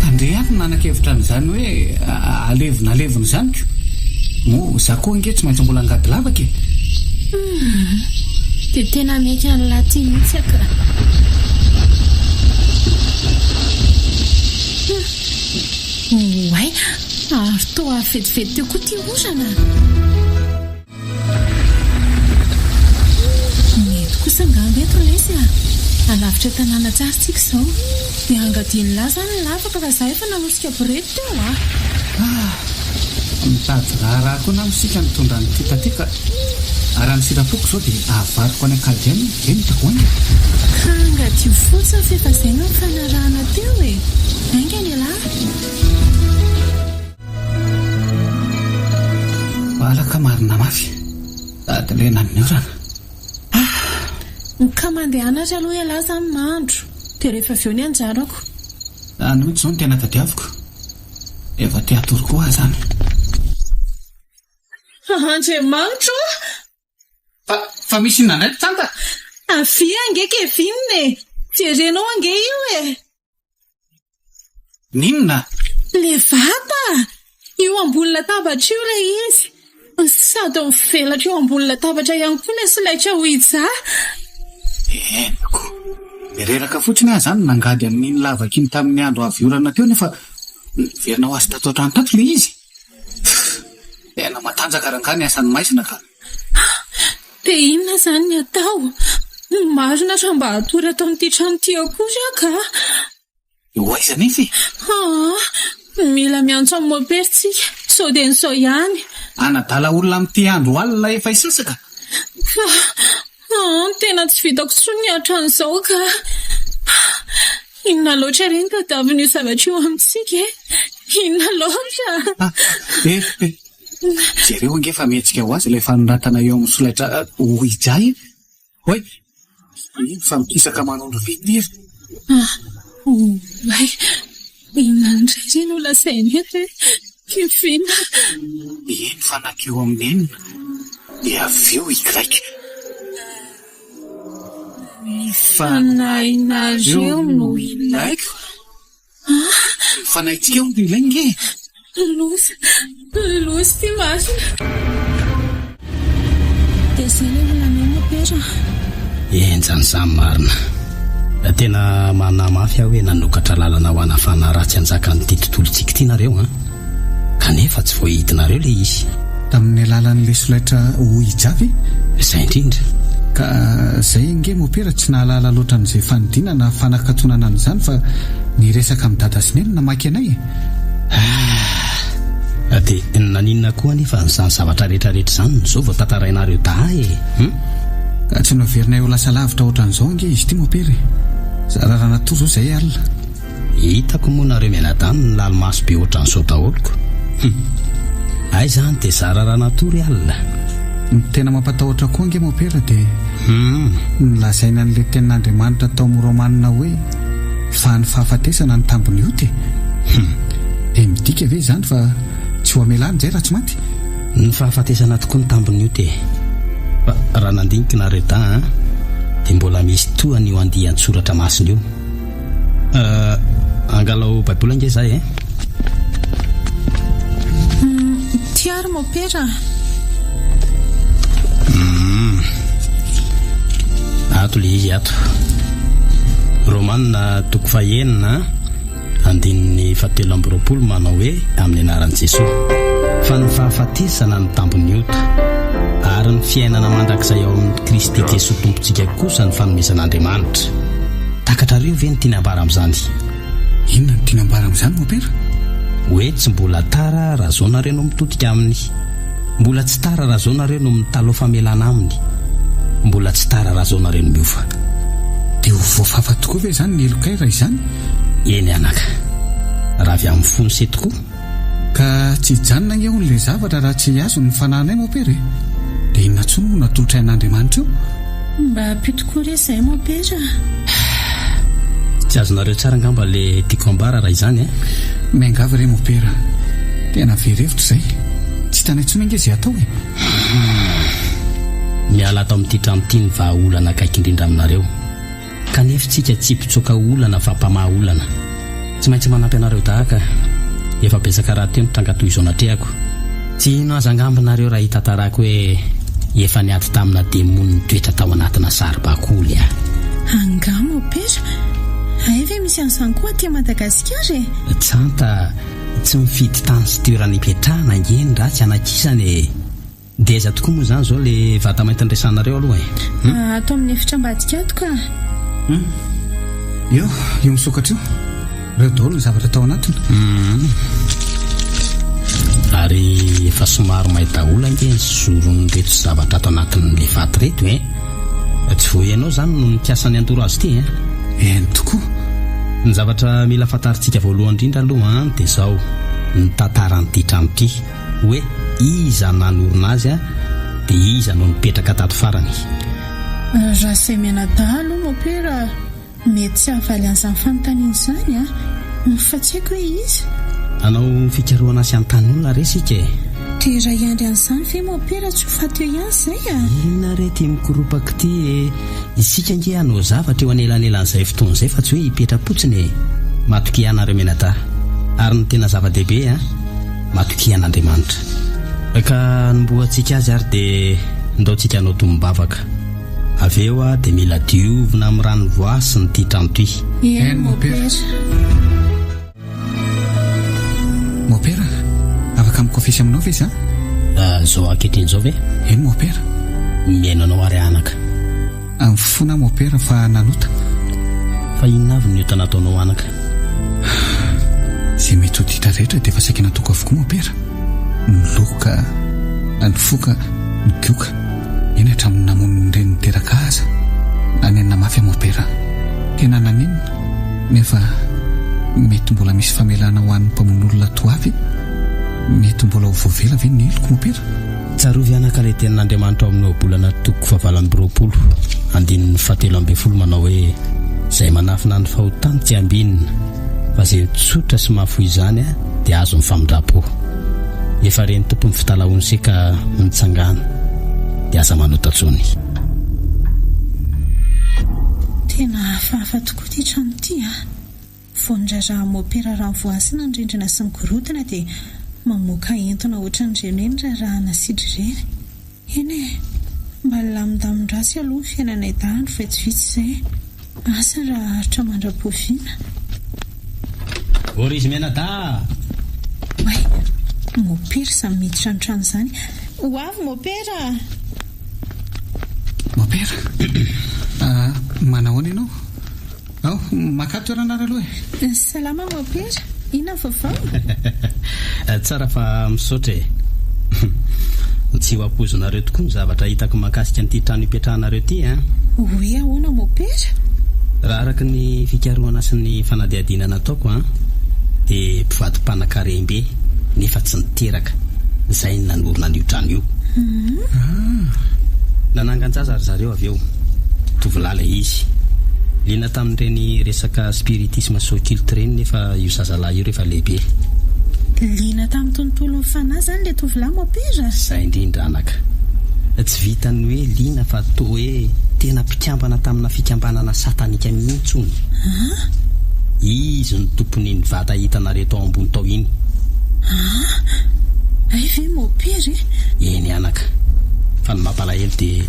Ka indray any nanan-kevitra an'izany hoe alevina izany ko. Mo za koa ange tsy maintsy mbola angady lavaka e. Dia tena mety an'ilay tia mihitsy aka. Oay, ary toa vetivety teo koa tia orana. Mety kosa angamba eto lesy a. Alavitra tanàna tsara tsika izao. Dia angadiany lahy izany ny lavaka fa za efa nanosika borety teo a. Mitady raha koa na misika mitondra ny titatika. Araha ny sirapoko izao dia avariko any ankadiany dia mitakoany. Ka angadio fotsiny fefa izay no mifanarahana teo e. Ainga ny lahy. Alaka marina mafy. Dadilena amin'ny orana. Ka mandeha anatra aloha ialahy izany mandro. Dia rehefa avy eo ny anjarako. Any mihitsy izao no tena tadiaviko. Efa te atoro koa izany. Andriamanitra! Fa misy inona indray tsanta? Avia ange Kevin e. Jerenao ange io e. Ninona? Le vata! Io ambony latabatra io ilay izy. Sady mivelatra eo ambony latabatra ihany koa ilay solaitra ho hijaha. Henoko. Reraka fotsiny ahy izany nangady amin'iny lavaka iny tamin'ny andro avy orana teo nefa niverina ho azy tato an-trano tato ilay izy. Tena matanjaka rangany asany maisina ka. Dia inona izany ny atao? Marina raha mba hatory atao amin'ity trano ity akory ka. Eo aiza nefa e? Mila miantso amin'ny moperitsika. Sao dia nisao ihany. Anadala olona amin'ity andro alina efa isasaka. Tena tsy vitako tsony ny hatran'izao ka. Inona loatra ireny ka davin'io zavatra io amintsika e? Inona loatra? Jereo ange fa mihetsika ho azy ilay fanoratana eo amin'ny solaitra ho hijaha iny. Hoy, iny fa mikisaka manondro vidy izy. Inona indray ireny ho lasainy eto e? Kevina. Eny fanakeo amin'ny enina. Dia avy eo ikraika. Fanahinareo no ilaiko. Fanahintsika eo no ilainge. Losy ty masina. Dia izay ilay volanao mopera. Enjany izany marina. Tena manamafy aho hoe nanokatra lalana ho anafana ratsy anjaka n'ity tontolontsika ity nareo kanefa tsy voahitinareo ilay izy. Tamin'ny alalan'ilay solaitra ho hijavy? Izay indrindra. Ka izay nge mopera tsy nahalala loatra n'izay fanidina na fanakatonana an'izany fa niresaka amin'ny dada sy neny namaky anay e. Dia naninona koa nefa n'izany zavatra rehetrarehetra izany izao vao tantarainareo dahy e. Ka tsy noverinay ho lasa lavitra ohatran'izao nge izy ity mopera e. Raha natoro izao izay alina. Hitako moa nareo mianadany ny lalimaso be ohatran'izao daholoko. Ay izany dia zara raha natoro alina. Ny tena mampatahotra koa nge mopera dia nilazaina n'ilay tenin'Andriamanitra tao amin'ny Romanina hoe fa ny fahafatesana ny tambony ioty. Dia midika ve izany fa tsy ho amelany izay raha tsy maty? Ny fahafatesana tokoa ny tambony ioty. Fa raha nandinika nareo dia mbola misy tohany io andian-tsoratra masina io. Angalao baibola nge izay e? Tiaro mopera. Ato le izy ato. Romanina toko fahenina andininy 17 manao hoe amin'ny anaran'i Jesosy fa ny fahafatesana ny tambony ota ary ny fiainana mandrakizay ao amin'ny Kristy Jesosy tompontsika kosa ny fanomezan'Andriamanitra. Takatrareo ve ny tiana ambara amin'izany? Inona ny tiana ambara amin'izany mopera? Hoe tsy mbola tara raha zao nareo no mitodika aminy, mbola tsy tara raha zao nareo no mitalo famelana aminy, mbola tsy tara raha zao nareo no miofa. Dia ho voafafa tokoa ve izany ny elokay raha izany? Eny anaka, raha avy amin'ny fony se tokoa. Ka tsy hijanona eo n'ilay zavatra raha tsy azo ny fanahinay mopera. Dia inona tsony no natolotra ain'Andriamanitra io? Mba hampio tokoa re izay mopera. Tsy azonareo tsara ngamba le tiako ambara raha izany Miangava re mopera. Tena verevitra izay. Tsy tanay tsony ange izay atao miala ato amin'ity trano ity ny vahaolana akaiky indrindra aminareo, kanefa tsika tsy mpitsoaka olana fa mpamaha olana. Tsy maintsy manampy anareo dahaka. Efa betsaka raha teo ny tranga toy izao natrehako. Tsy ino aza angambonareo raha hitantarako hoe efa niady tamina demoniny toetra tao anatina saribakoly Anga mopera. Ay ve misy an'izany koa aty Madagasikara Tsanta, tsy mifidy tany sy toerana ipetrahana ngeny raha tsy anakisany dia aiza tokoa moa izany izao le vata mainty ndraisanareo aloha Atao amin'ny efitra ambadika ato ka. Io misokatra io. Ireo daholo ny zavatra tao anatiny. Ary efa somary mahita olona nge ny zoron'reto zavatra ato anatin'le vaty reto tsy voahenao izany no nikiasany andoro azy ity Eny tokoa. Ny zavatra mila fantarintsika voalohany indrindra aloha dia izao ny tantaran'ity trano ity hoe iza nanorina azy dia iza no nipetraka tato farany. Raha izay mianadahy mopera mety tsy havaly an'izany fanontaniana izany fa tsy haiko hoe iza. Anao fikarohana sy anontany olona re sika Dia raha iandry an'izany ve mopera tsy ho faty eo ihany izay Inona re ty mikoropaka ity isika nge hanao zavatra eo anelanelan'izay fotoana izay fa tsy hoe hipetra-potsiny matoky ianareo menadahy ary ny tena zava-dehibe matoky ian'Andriamanitra ka nomboantsika azy ary dia ndaontsika hanao tombavaka avy eo dia mila diovina amin'ny rano voasiny ity trano ity. Eny mopera. Mopera, afaka mikofisy aminao ve izany? Zao ankehitriny izao ve? Eny mopera. Miainanao ary anaka. Amifona mopera fa nanota. Fa inona avy ny ota nataonao anaka? Izay mety ho ditra rehetra dia efa saika natoko avokoa mopera. Ny loka, ny foka, ny gioka. Eny hatramin'ny namoniny ireny niteraka aza. Nanenina mafy mopera. Tena nanenina nefa mety mbola misy famelana ho an'ny mpamon'olona toavy. Mety mbola ho voavela ve ny eloko mopera? Tsarovy anaka ilay tenin'Andriamanitra ao amin'ny bolana toko 7 andininy 17 manao hoe izay manafina ny fahotany tsy ambinina fa izay tsotra sy mahafoy izany dia azo ny famindrapo. Efa reny tompony fitalaony seka mitsangana dia aza manotatsony. Tena hafahafa tokoa ity trano ity Vondraraha mopera raha voasina ny rindrina sy ny gorodona dia mamoaka entona ohatran'ireny eny raha nasidry ireny. Eny mba lamindamindasy aloha ny fiainanay dahany vitsivitsy izay asa raha haritra mandra-poviana. Orizy mianadahy. Way, mopera samy miditra ny trano izany. Ho avy mopera. Mopera. Manahoana ianao? Maka toeranareo aloha Salama mopera. Inona vaovao? Tsara fa misaotra tsy ho ampozonareo tokoa ny zavatra hitako mahakasika an'ity trano hipetrahanareo ity Hoe ahoana mopera? Raha araka ny fikarohana sy ny fanadihadiana nataoko dia mpivady-panan-karem-be nefa tsy niteraka izay ny nanorina an'io trano io. Nanangan-jaza ry zareo avy eo tovolahy ilay izy liana tamin'ireny resaka spiritisme sy occulte ireny nefa io zazalahy io rehefa lehibe. Liana tamin'ny tontolo ny fanahy izany ilay tovolahy mopera? Izay indrindra anaka. Tsy vitany hoe liana fa toa hoe tena mpikambana tamina fikambanana satanika mihitsy ony. Izy ny tompony ny vata hitanareo tao ambony tao iny. Ay ve mopera? Eny anaka. Fa ny mampalahelo dia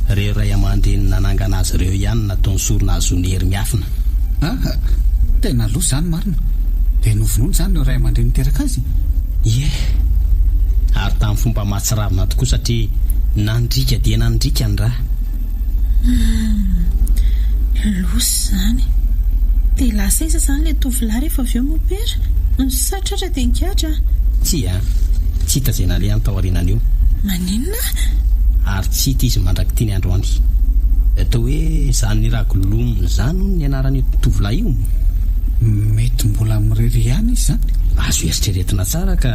reo ray aman-dreny nanangana azy ireo ihany nataony sorona azony hery miafina. Tena loha izany marina. Dia novonoana izany no ray aman-dreny niteraka azy. Ary tamin'ny fomba mahatsiravina tokoa satria nandrika dia nandrika ny raha. Losa izany. Dia lasa iza izany ilay tovolahy rehefa avy eo mopera? Satratra dia nikatra. Tsy hita izay nalehany tao aorianan'io. Maninona? Ary tsy hita izy mandraky tiany androany. Atao hoe izany ny ragolomony izany ny anaran'io tovolahy io. Mety mbola mirery ihany izy izany. Azo eritreretina tsara ka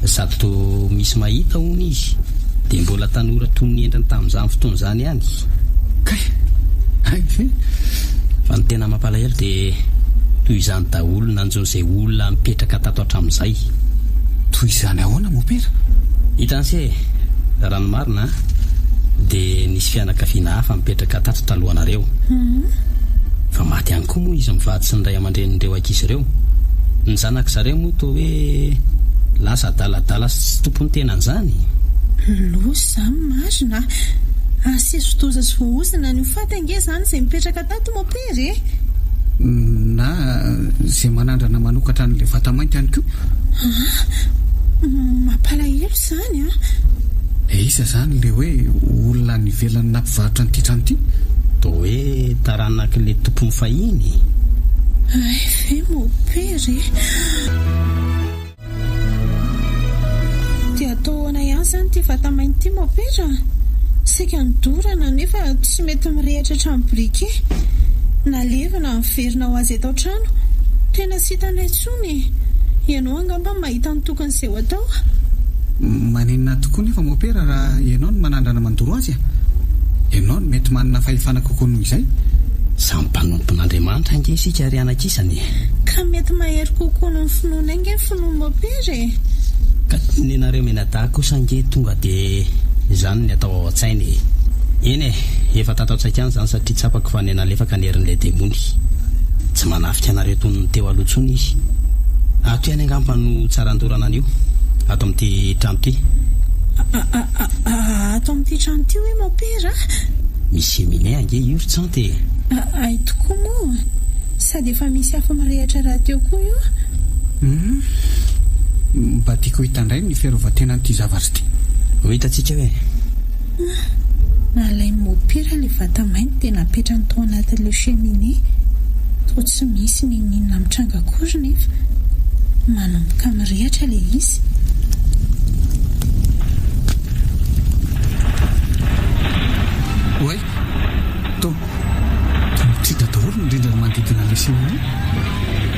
zato misy mahita hono izy dia mbola tanora toy ny endriny tamin'izany fotoana izany ihany. Fa ny tena mampalahelo dia toy izany daholo nanjon'izay olona mipetraka tato hatramin'izay. Toy izany ahoana mopera? Hitanse raha ny marina dia nisy fianakaviana hafa mipetraka tato talohanareo. Fa maty ihany koa moa izy mivady sy ny ray aman-dren'ireo ankizy ireo. Ny zanaka zareo moa toa hoe lasa adaladala sy tompony tenan'izany. Losa izany marina. Asesy fotoza sy voaozana ny hofatange izany izay mipetraka tato mopera na izay manandrana manokatra n'ilay vata-mainty ihany koa. Mampalahelo izany Isa izany ilay hoe olona nivelany nampivarotra n'ity trano ity. Toa hoe taranak'ilay tompony fahiny. Ve mopera dia ataoana ihany izany ity vata-mainty ity mopera. Saika nidorana nefa tsy mety mirehatra hatramin'ny biriky. Nalevina miverina ho azy eto an-trano. Tena sy hitanay intsony. Ianao angamba mahita ny tokony izay ho atao. Maninona tokoa nefa mopera raha ianao no manandrana mandoro azy. Ianao no mety manana fahefana kokoa noho izay. Samy mpanompon'Andriamanitra ange isika ary anakisany. Ka mety mahery kokoa noho ny finoana ange ny finoana mopera Ka ny anareo menadaha kosa ange tonga dia izany ny atao ao an-tsainy. Eny efa tatao an-tsaika any izany satria tsapako fa ny nalefaka ny herin'ilay demony. Tsy manafika anareo toy ny teo aloha intsony izy. Ato ihany angamba no tsara andorana an'io ato amin'ity trano ity. Ato amin'ity trano ity hoe mopera? Misy seminay ange io ry Ay tokoa moa. Sady efa misy hafa mirehatra raha teo koa io. Mba tiako hitandray ny fiarovan-tenan'ity zavatra ity. Ho hitantsika hoe nalay mopera ilay vata-mainty dia napetrany tao anatin'ilay cheminée. Toa tsy misy ninona mitranga akory nefa manomboka mirehatra ilay izy. Oay, to mitsidra daholo ny rindrina manodidina ilay cheminée.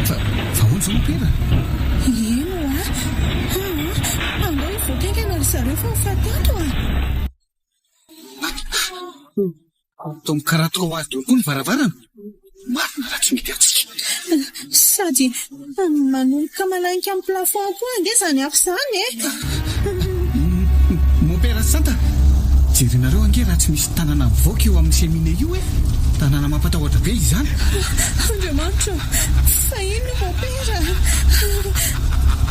Fa ahoana izao mopera? Eno andao hivoataingana ry zareo fa mifatato To mikarato ho azy daholo koa ny varavarana. Marina raha tsy mety atsika. Sady manomboka malainika amin'ny plafond koa ange izany afo izany Mopera santa, jerinareo ange raha tsy misy tanana mivoaka eo amin'ny cheminée io tanana mampatahotra be izany. Andriamanitra, fa ino mopera?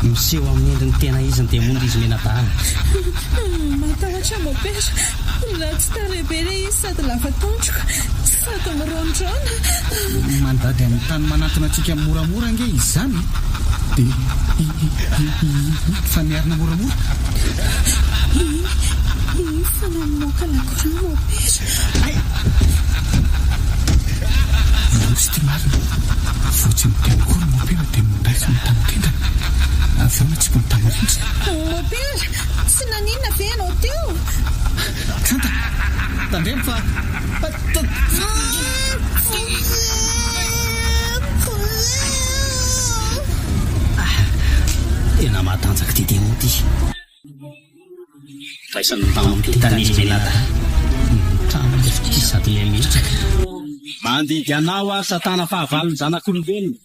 miseho amin'ny endriny tena izy ny demony izy menadaha. Matahotra mopera. Raha tsy tarebele izy sady lava tondroka sady mirondrana. Mandady amin'ny tany manatona antsika moramora ange izy izany. Dia fa miarina moramora. Fa namoaka lakora mopera. Nosy ty marina. Fotsiny tena koa ny mopera dia mindraiky ny tamotendana. Avy eo matsiko ny tamarindry. Mopera, tsy naninona ve ianao teo? Santa, tandremo fa tena mahatanjaka ty demony ty. Raisany tamin'ity tanisa menadaha. Trano lefiky sady lemetraka. Mandidy anao ary satana fahavalony zanak'olombelona.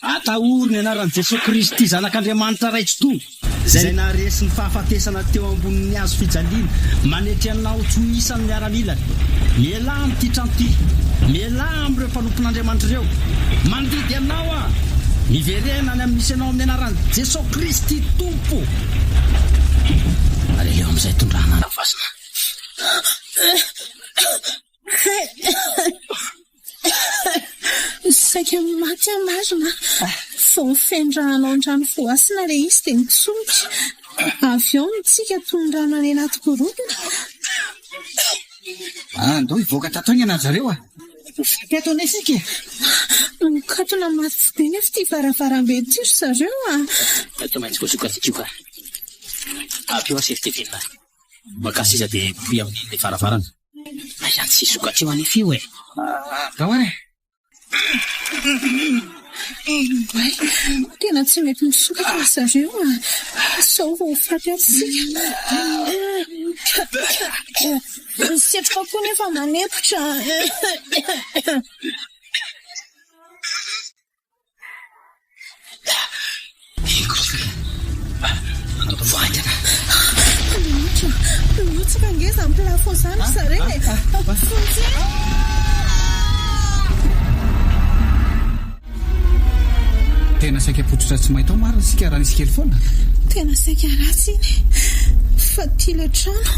Atahoriny anaran'i Jesosy Kristy zanak'Andriamanitra raitsy to izay naharesy ny fahafatesana teo ambonin'ny hazo fijaliana manetry anao tsy ho isan'ny miaramilana. Mialahy amin'ity trano ity, mialahy amin'ireo mpanompon'Andriamanitra ireo. Mandidy anao miverena any amin'ny misy anao amin'ny anaran'i Jesosy Kristy tompo. Aleleo amin'izay tondrahana ny vasina. saika maty amarina fo mifendrahanao andrano voasina ilay izy dia nitsolotra avy eo mitsika tondrano any anaty korodona. Andao hivoaka tataony ana zareo Teto anay sika mikatona maty be nefa ty varavarambe ty ry zareo Eto maintsy voasokatsikioka. Apio asefitevinina. Makasy iza dia pi amin'ny varavarana. Ayaty sy sokatio any fio Gaoare Bay, tena tsy mety misokatra ry zareo sao vao faty atsika. Setroka koa nefa manepotra. Miotsika ngeza amin'ny plafond zany zareo tena saika potsitra tsy mahita ao marina sika raha nisy kely foana. Tena saika ratsy iny fa ty le trano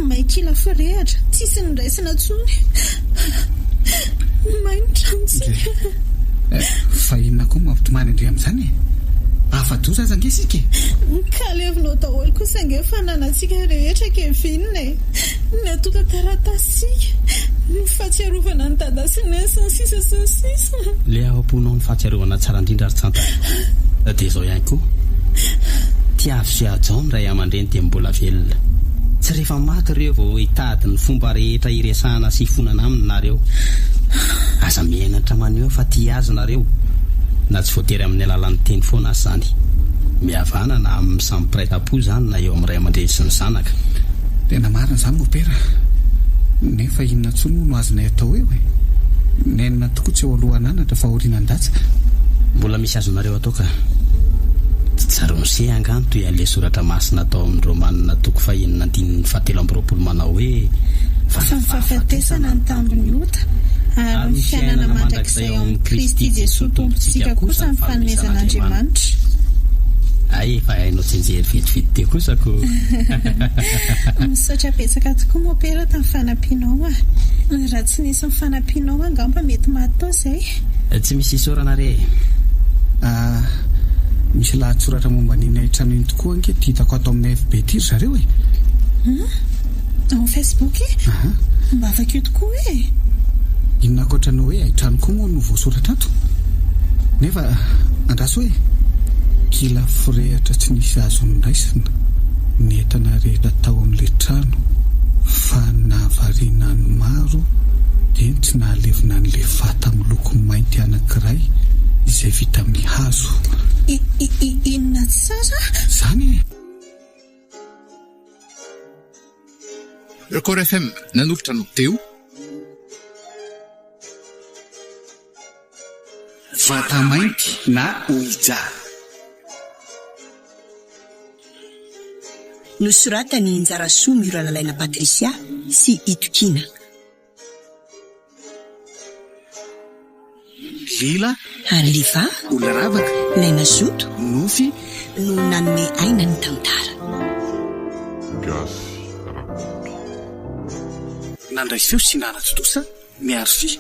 maikila firehatra tsisy niraisina tsony mainitransika. Fa inona koa mampitomany indray amin'izany afa-doza aza ange sika ka levinao daholo kosa ange fananantsika rehetra kevinina natota taratasika ny fahatsiarovana ny dada sy ny sisa le ao am-ponao ny fahatsiarovana tsara indrindra ary tsanta dia izao ihany koa tiavy sy ajaony ray aman-dreny dia mbola velona tsy rehefa maty ireo vao hitady ny fomba rehetra iresahana sy fonana aminy nareo aza miainatra maneo fa tia azy nareo na tsy voatery amin'ny alalan'ny teny foana azy zany mihavana na amin'ny sampiraita-po zany na eo amin'ny ray aman-dreny sy ny zanaka. Tena marina izany mopera nefa inona tsony no azonay atao eo nenina tokoa tsy eo alohan'anatra fa orinan-datsa mbola misy azonareo atao ka tsy tsara noseh angano toy an'ilay soratra masina atao amin'ny romanina toko fahinina andininy 7 manao hoe fa mifahafatesana ny tambiny ota ary ny fiainana mandrakizay ao amin'ny Kristy Jesosy tompontsika kosa ny fanomezan'Andriamanitra. Ay efa hainao tsenjery vetivety te kosako misaotra betsaka tokoa mopera tamin'ny fanampianao raha tsy nisy ny fanampianao angamba mety maty izay tsy misy isorana re misy lahatsoratra momba niny ahitraniny tokoa ange ty hitako atao amin'ny FB ty ry zareo ao Facebook mba avakeo tokoa inona ankoatrany hoe ahitrano koa moa no voasoratra ato nefa andraso hoe kila firehatra tsy nisy azo niraisina ny entana rehetra tao amin'ilay trano fa nahavariana ny maro dia tsy nahalevina n'ilay vata miloko mainty anankiray izay vita amin'ny hazo. Inona tsara zany Record FM nanolotra no teo vata mainty na oija nosoratany Njara Soa Mira Lalaina Patricia sy Itokina. Lila Aliva Olaravaka Laina Zoto Nofy no nanome aina ny tantara. Nandray feo sy nanatsitosa miaro fi